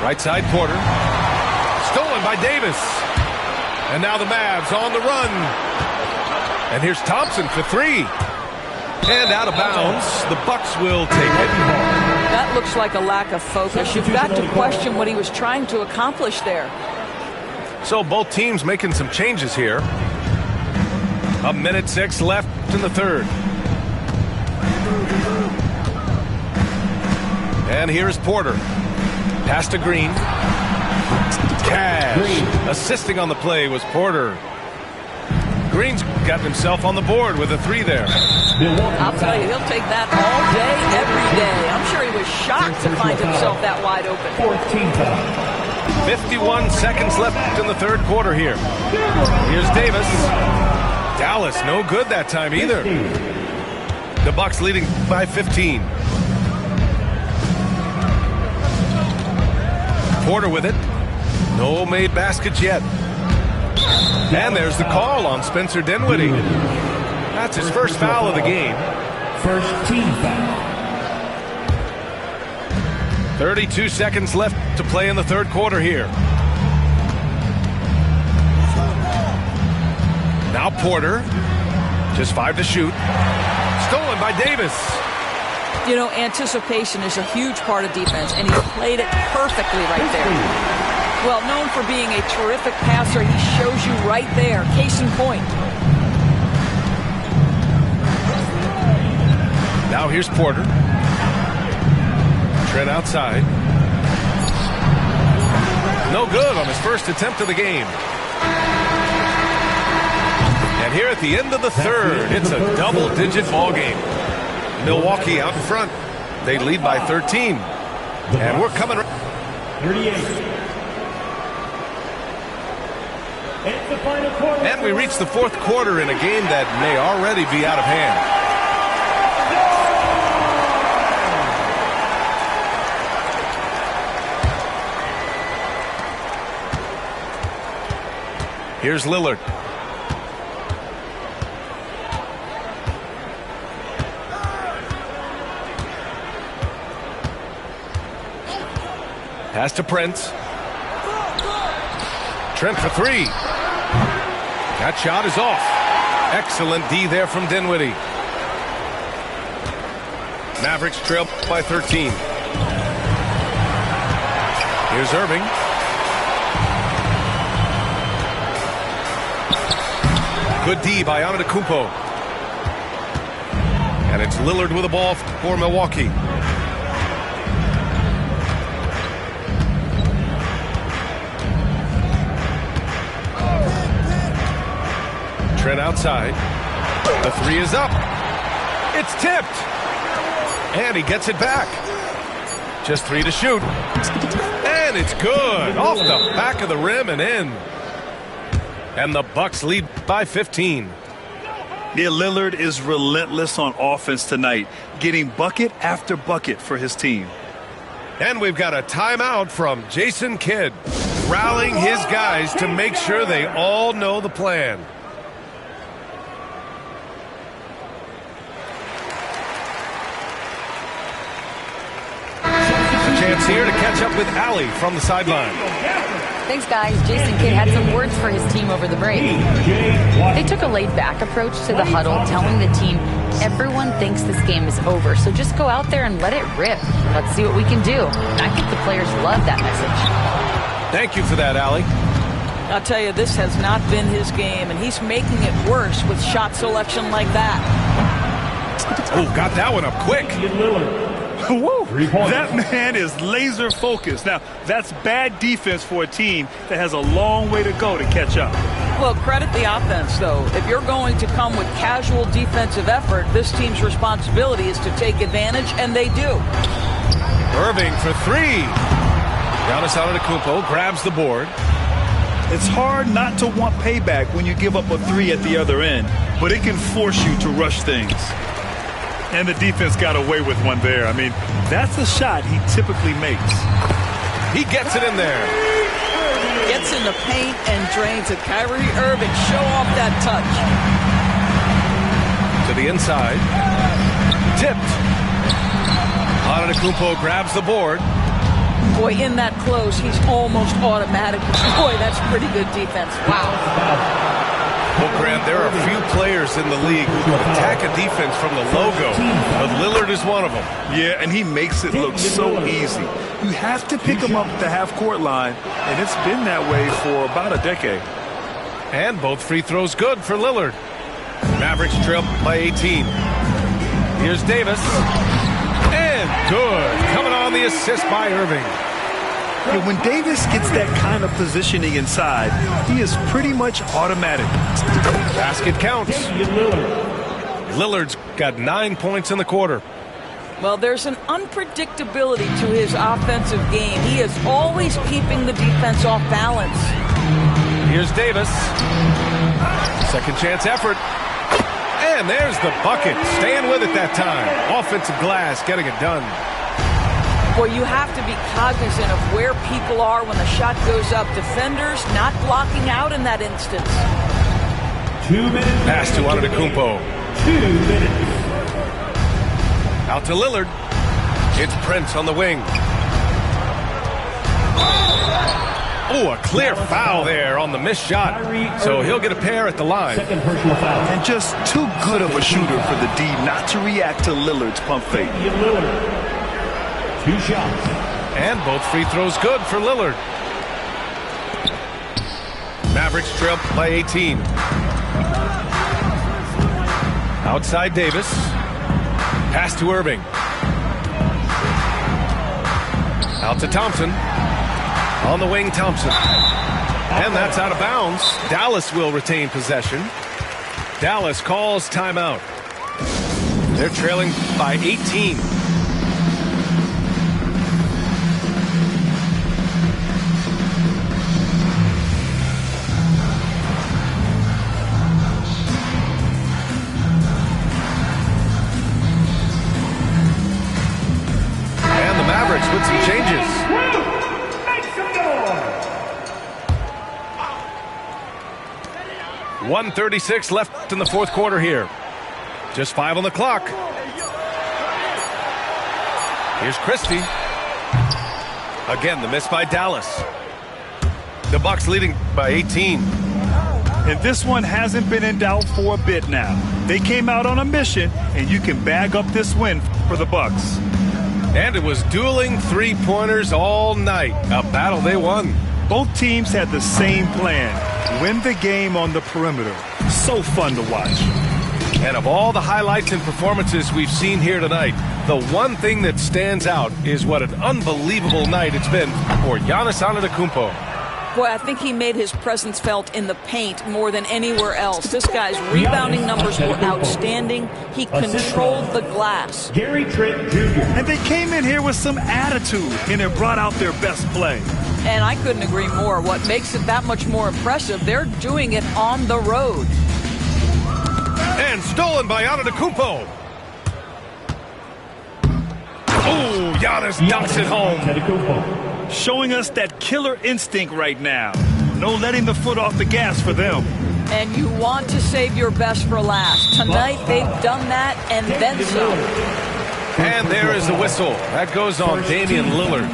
S6: Right side, Porter. Stolen by Davis. And now the Mavs on the run. And here's Thompson for three. And out of bounds. The Bucks will take it.
S10: That looks like a lack of focus. You've got to question what he was trying to accomplish there.
S6: So both teams making some changes here. 1:06 left in the third. And here's Porter. Pass to Green. Cash. Assisting on the play was Porter. Green's got himself on the board with a three there.
S10: I'll tell you, he'll take that all day, every day. I'm sure he was shocked to find himself that wide open.
S6: 51 seconds left in the third quarter here. Here's Davis. Dallas no good that time either. The Bucks leading by 15. Porter with it. No made baskets yet. And there's the call on Spencer Dinwiddie. That's his first foul of the game.
S5: First team foul.
S6: 32 seconds left to play in the third quarter here. Now Porter. Just 5 to shoot. Stolen by Davis.
S10: You know, anticipation is a huge part of defense, and he played it perfectly right there. Well, known for being a terrific passer, he shows you right there. Case in point.
S6: Now here's Porter. Trent outside. No good on his first attempt of the game. And here at the end of the third, it's a double-digit ball game. Milwaukee out in front. They lead by 13. And we're coming.
S5: 38.
S6: And we reach the fourth quarter in a game that may already be out of hand. Here's Lillard. Pass to Prince. Trent for three. That shot is off. Excellent D there from Dinwiddie. Mavericks trail by 13. Here's Irving. Good D by Antetokounmpo. And it's Lillard with the ball for Milwaukee. Trent outside. The three is up. It's tipped. And he gets it back. Just 3 to shoot. And it's good. Off the back of the rim and in. And the Bucks lead by 15.
S7: Yeah, Lillard is relentless on offense tonight, getting bucket after bucket for his team.
S6: And we've got a timeout from Jason Kidd, rallying his guys to make sure they all know the plan. Chance here to catch up with Allie from the sideline.
S9: Thanks, guys. Jason Kidd had some words for his team over the break. They took a laid-back approach to the huddle, telling the team, everyone thinks this game is over, so just go out there and let it rip. Let's see what we can do. And I think the players love that message.
S6: Thank you for that, Allie.
S10: I'll tell you, this has not been his game, and he's making it worse with shot selection like that.
S6: Oh, got that one up quick.
S7: Woo. That man is laser focused. Now, that's bad defense for a team that has a long way to go to catch up.
S10: Well, credit the offense, though. If you're going to come with casual defensive effort, this team's responsibility is to take advantage, and they do.
S6: Irving for three. Giannis Antetokounmpo grabs the board.
S7: It's hard not to want payback when you give up a three at the other end, but it can force you to rush things. And the defense got away with one there. I mean, that's a shot he typically makes.
S6: He gets it in there.
S10: Gets in the paint and drains it. Kyrie Irving, show off that touch.
S6: To the inside. Tipped. Antetokounmpo grabs the board.
S10: Boy, in that close, he's almost automatic. Boy, that's pretty good defense. Wow.
S6: Well, Grant, there are a few players in the league who can attack a defense from the logo, but Lillard is one of them.
S7: Yeah, and he makes it look so easy. You have to pick him up at the half-court line, and it's been that way for about a decade.
S6: And both free throws good for Lillard. Mavericks trail by 18. Here's Davis. And good. Coming on the assist by Irving.
S7: Yeah, when Davis gets that kind of positioning inside, he is pretty much automatic.
S6: Basket counts. Lillard's got 9 points in the quarter.
S10: Well, there's an unpredictability to his offensive game. He is always keeping the defense off balance.
S6: Here's Davis. Second chance effort. And there's the bucket. Staying with it that time. Offensive glass getting it done.
S10: Boy, you have to be cognizant of where people are when the shot goes up. Defenders not blocking out in that instance.
S5: 2 minutes.
S6: Pass to Antetokounmpo.
S5: 2 minutes.
S6: Out to Lillard. It's Prince on the wing. Oh, a clear foul there on the missed shot. So he'll get a pair at the line.
S7: And just too good of a shooter for the D not to react to Lillard's pump fake.
S5: 2 shots.
S6: And both free throws good for Lillard. Mavericks trail by 18. Outside Davis. Pass to Irving. Out to Thompson. On the wing, Thompson. And that's out of bounds. Dallas will retain possession. Dallas calls timeout. They're trailing by 18. And the Mavericks with some changes. 1:36 left in the fourth quarter here. Just 5 on the clock. Here's Christie. Again, the miss by Dallas. The Bucks leading by 18.
S7: And this one hasn't been in doubt for a bit now. They came out on a mission, and you can bag up this win for the Bucks.
S6: And it was dueling three-pointers all night. A battle they won.
S7: Both teams had the same plan. Win the game on the perimeter. So fun to watch.
S6: And of all the highlights and performances we've seen here tonight, the one thing that stands out is what an unbelievable night it's been for Giannis Antetokounmpo.
S10: Boy, I think he made his presence felt in the paint more than anywhere else. This guy's rebounding numbers were outstanding. He controlled the glass.
S5: Gary Trent Jr.
S7: And they came in here with some attitude, and it brought out their best play.
S10: And I couldn't agree more. What makes it that much more impressive, they're doing it on the road.
S6: And stolen by Antetokounmpo. Oh, Giannis knocks it home.
S7: Showing us that killer instinct right now. No letting the foot off the gas for them.
S10: And you want to save your best for last. Tonight, they've done that and then some.
S6: And there is the whistle. That goes on Damian Lillard.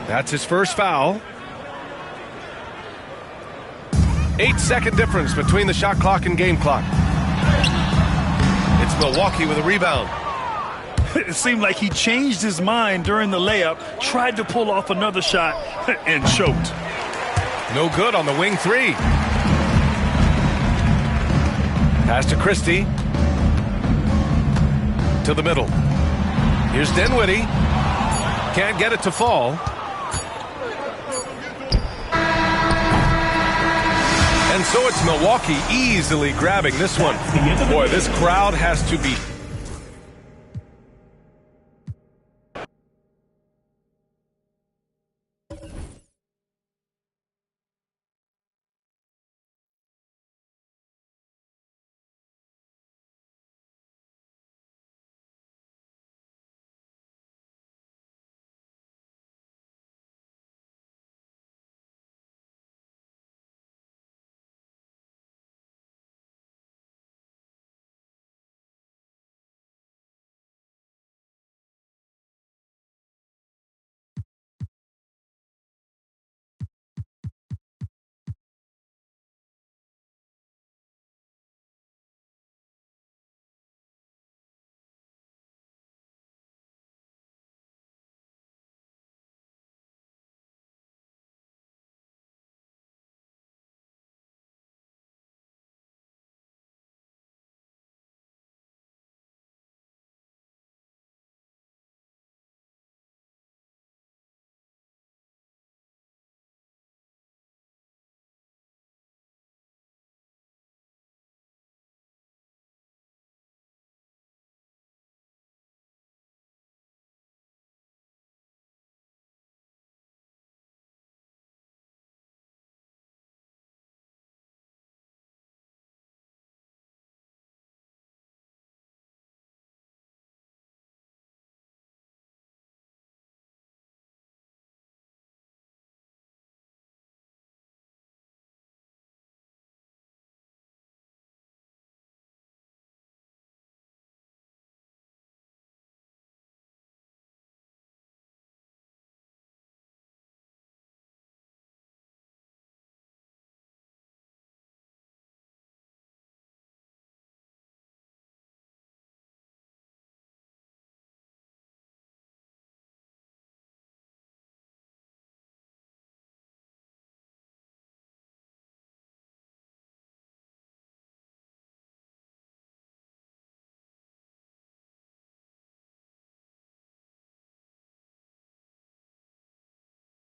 S6: That's his first foul. 8-second difference between the shot clock and game clock. It's Milwaukee with a rebound.
S7: It seemed like he changed his mind during the layup, tried to pull off another shot, and choked.
S6: No good on the wing three. Pass to Christie. To the middle. Here's Dinwiddie. Can't get it to fall. And so it's Milwaukee easily grabbing this one. Boy, this crowd has to be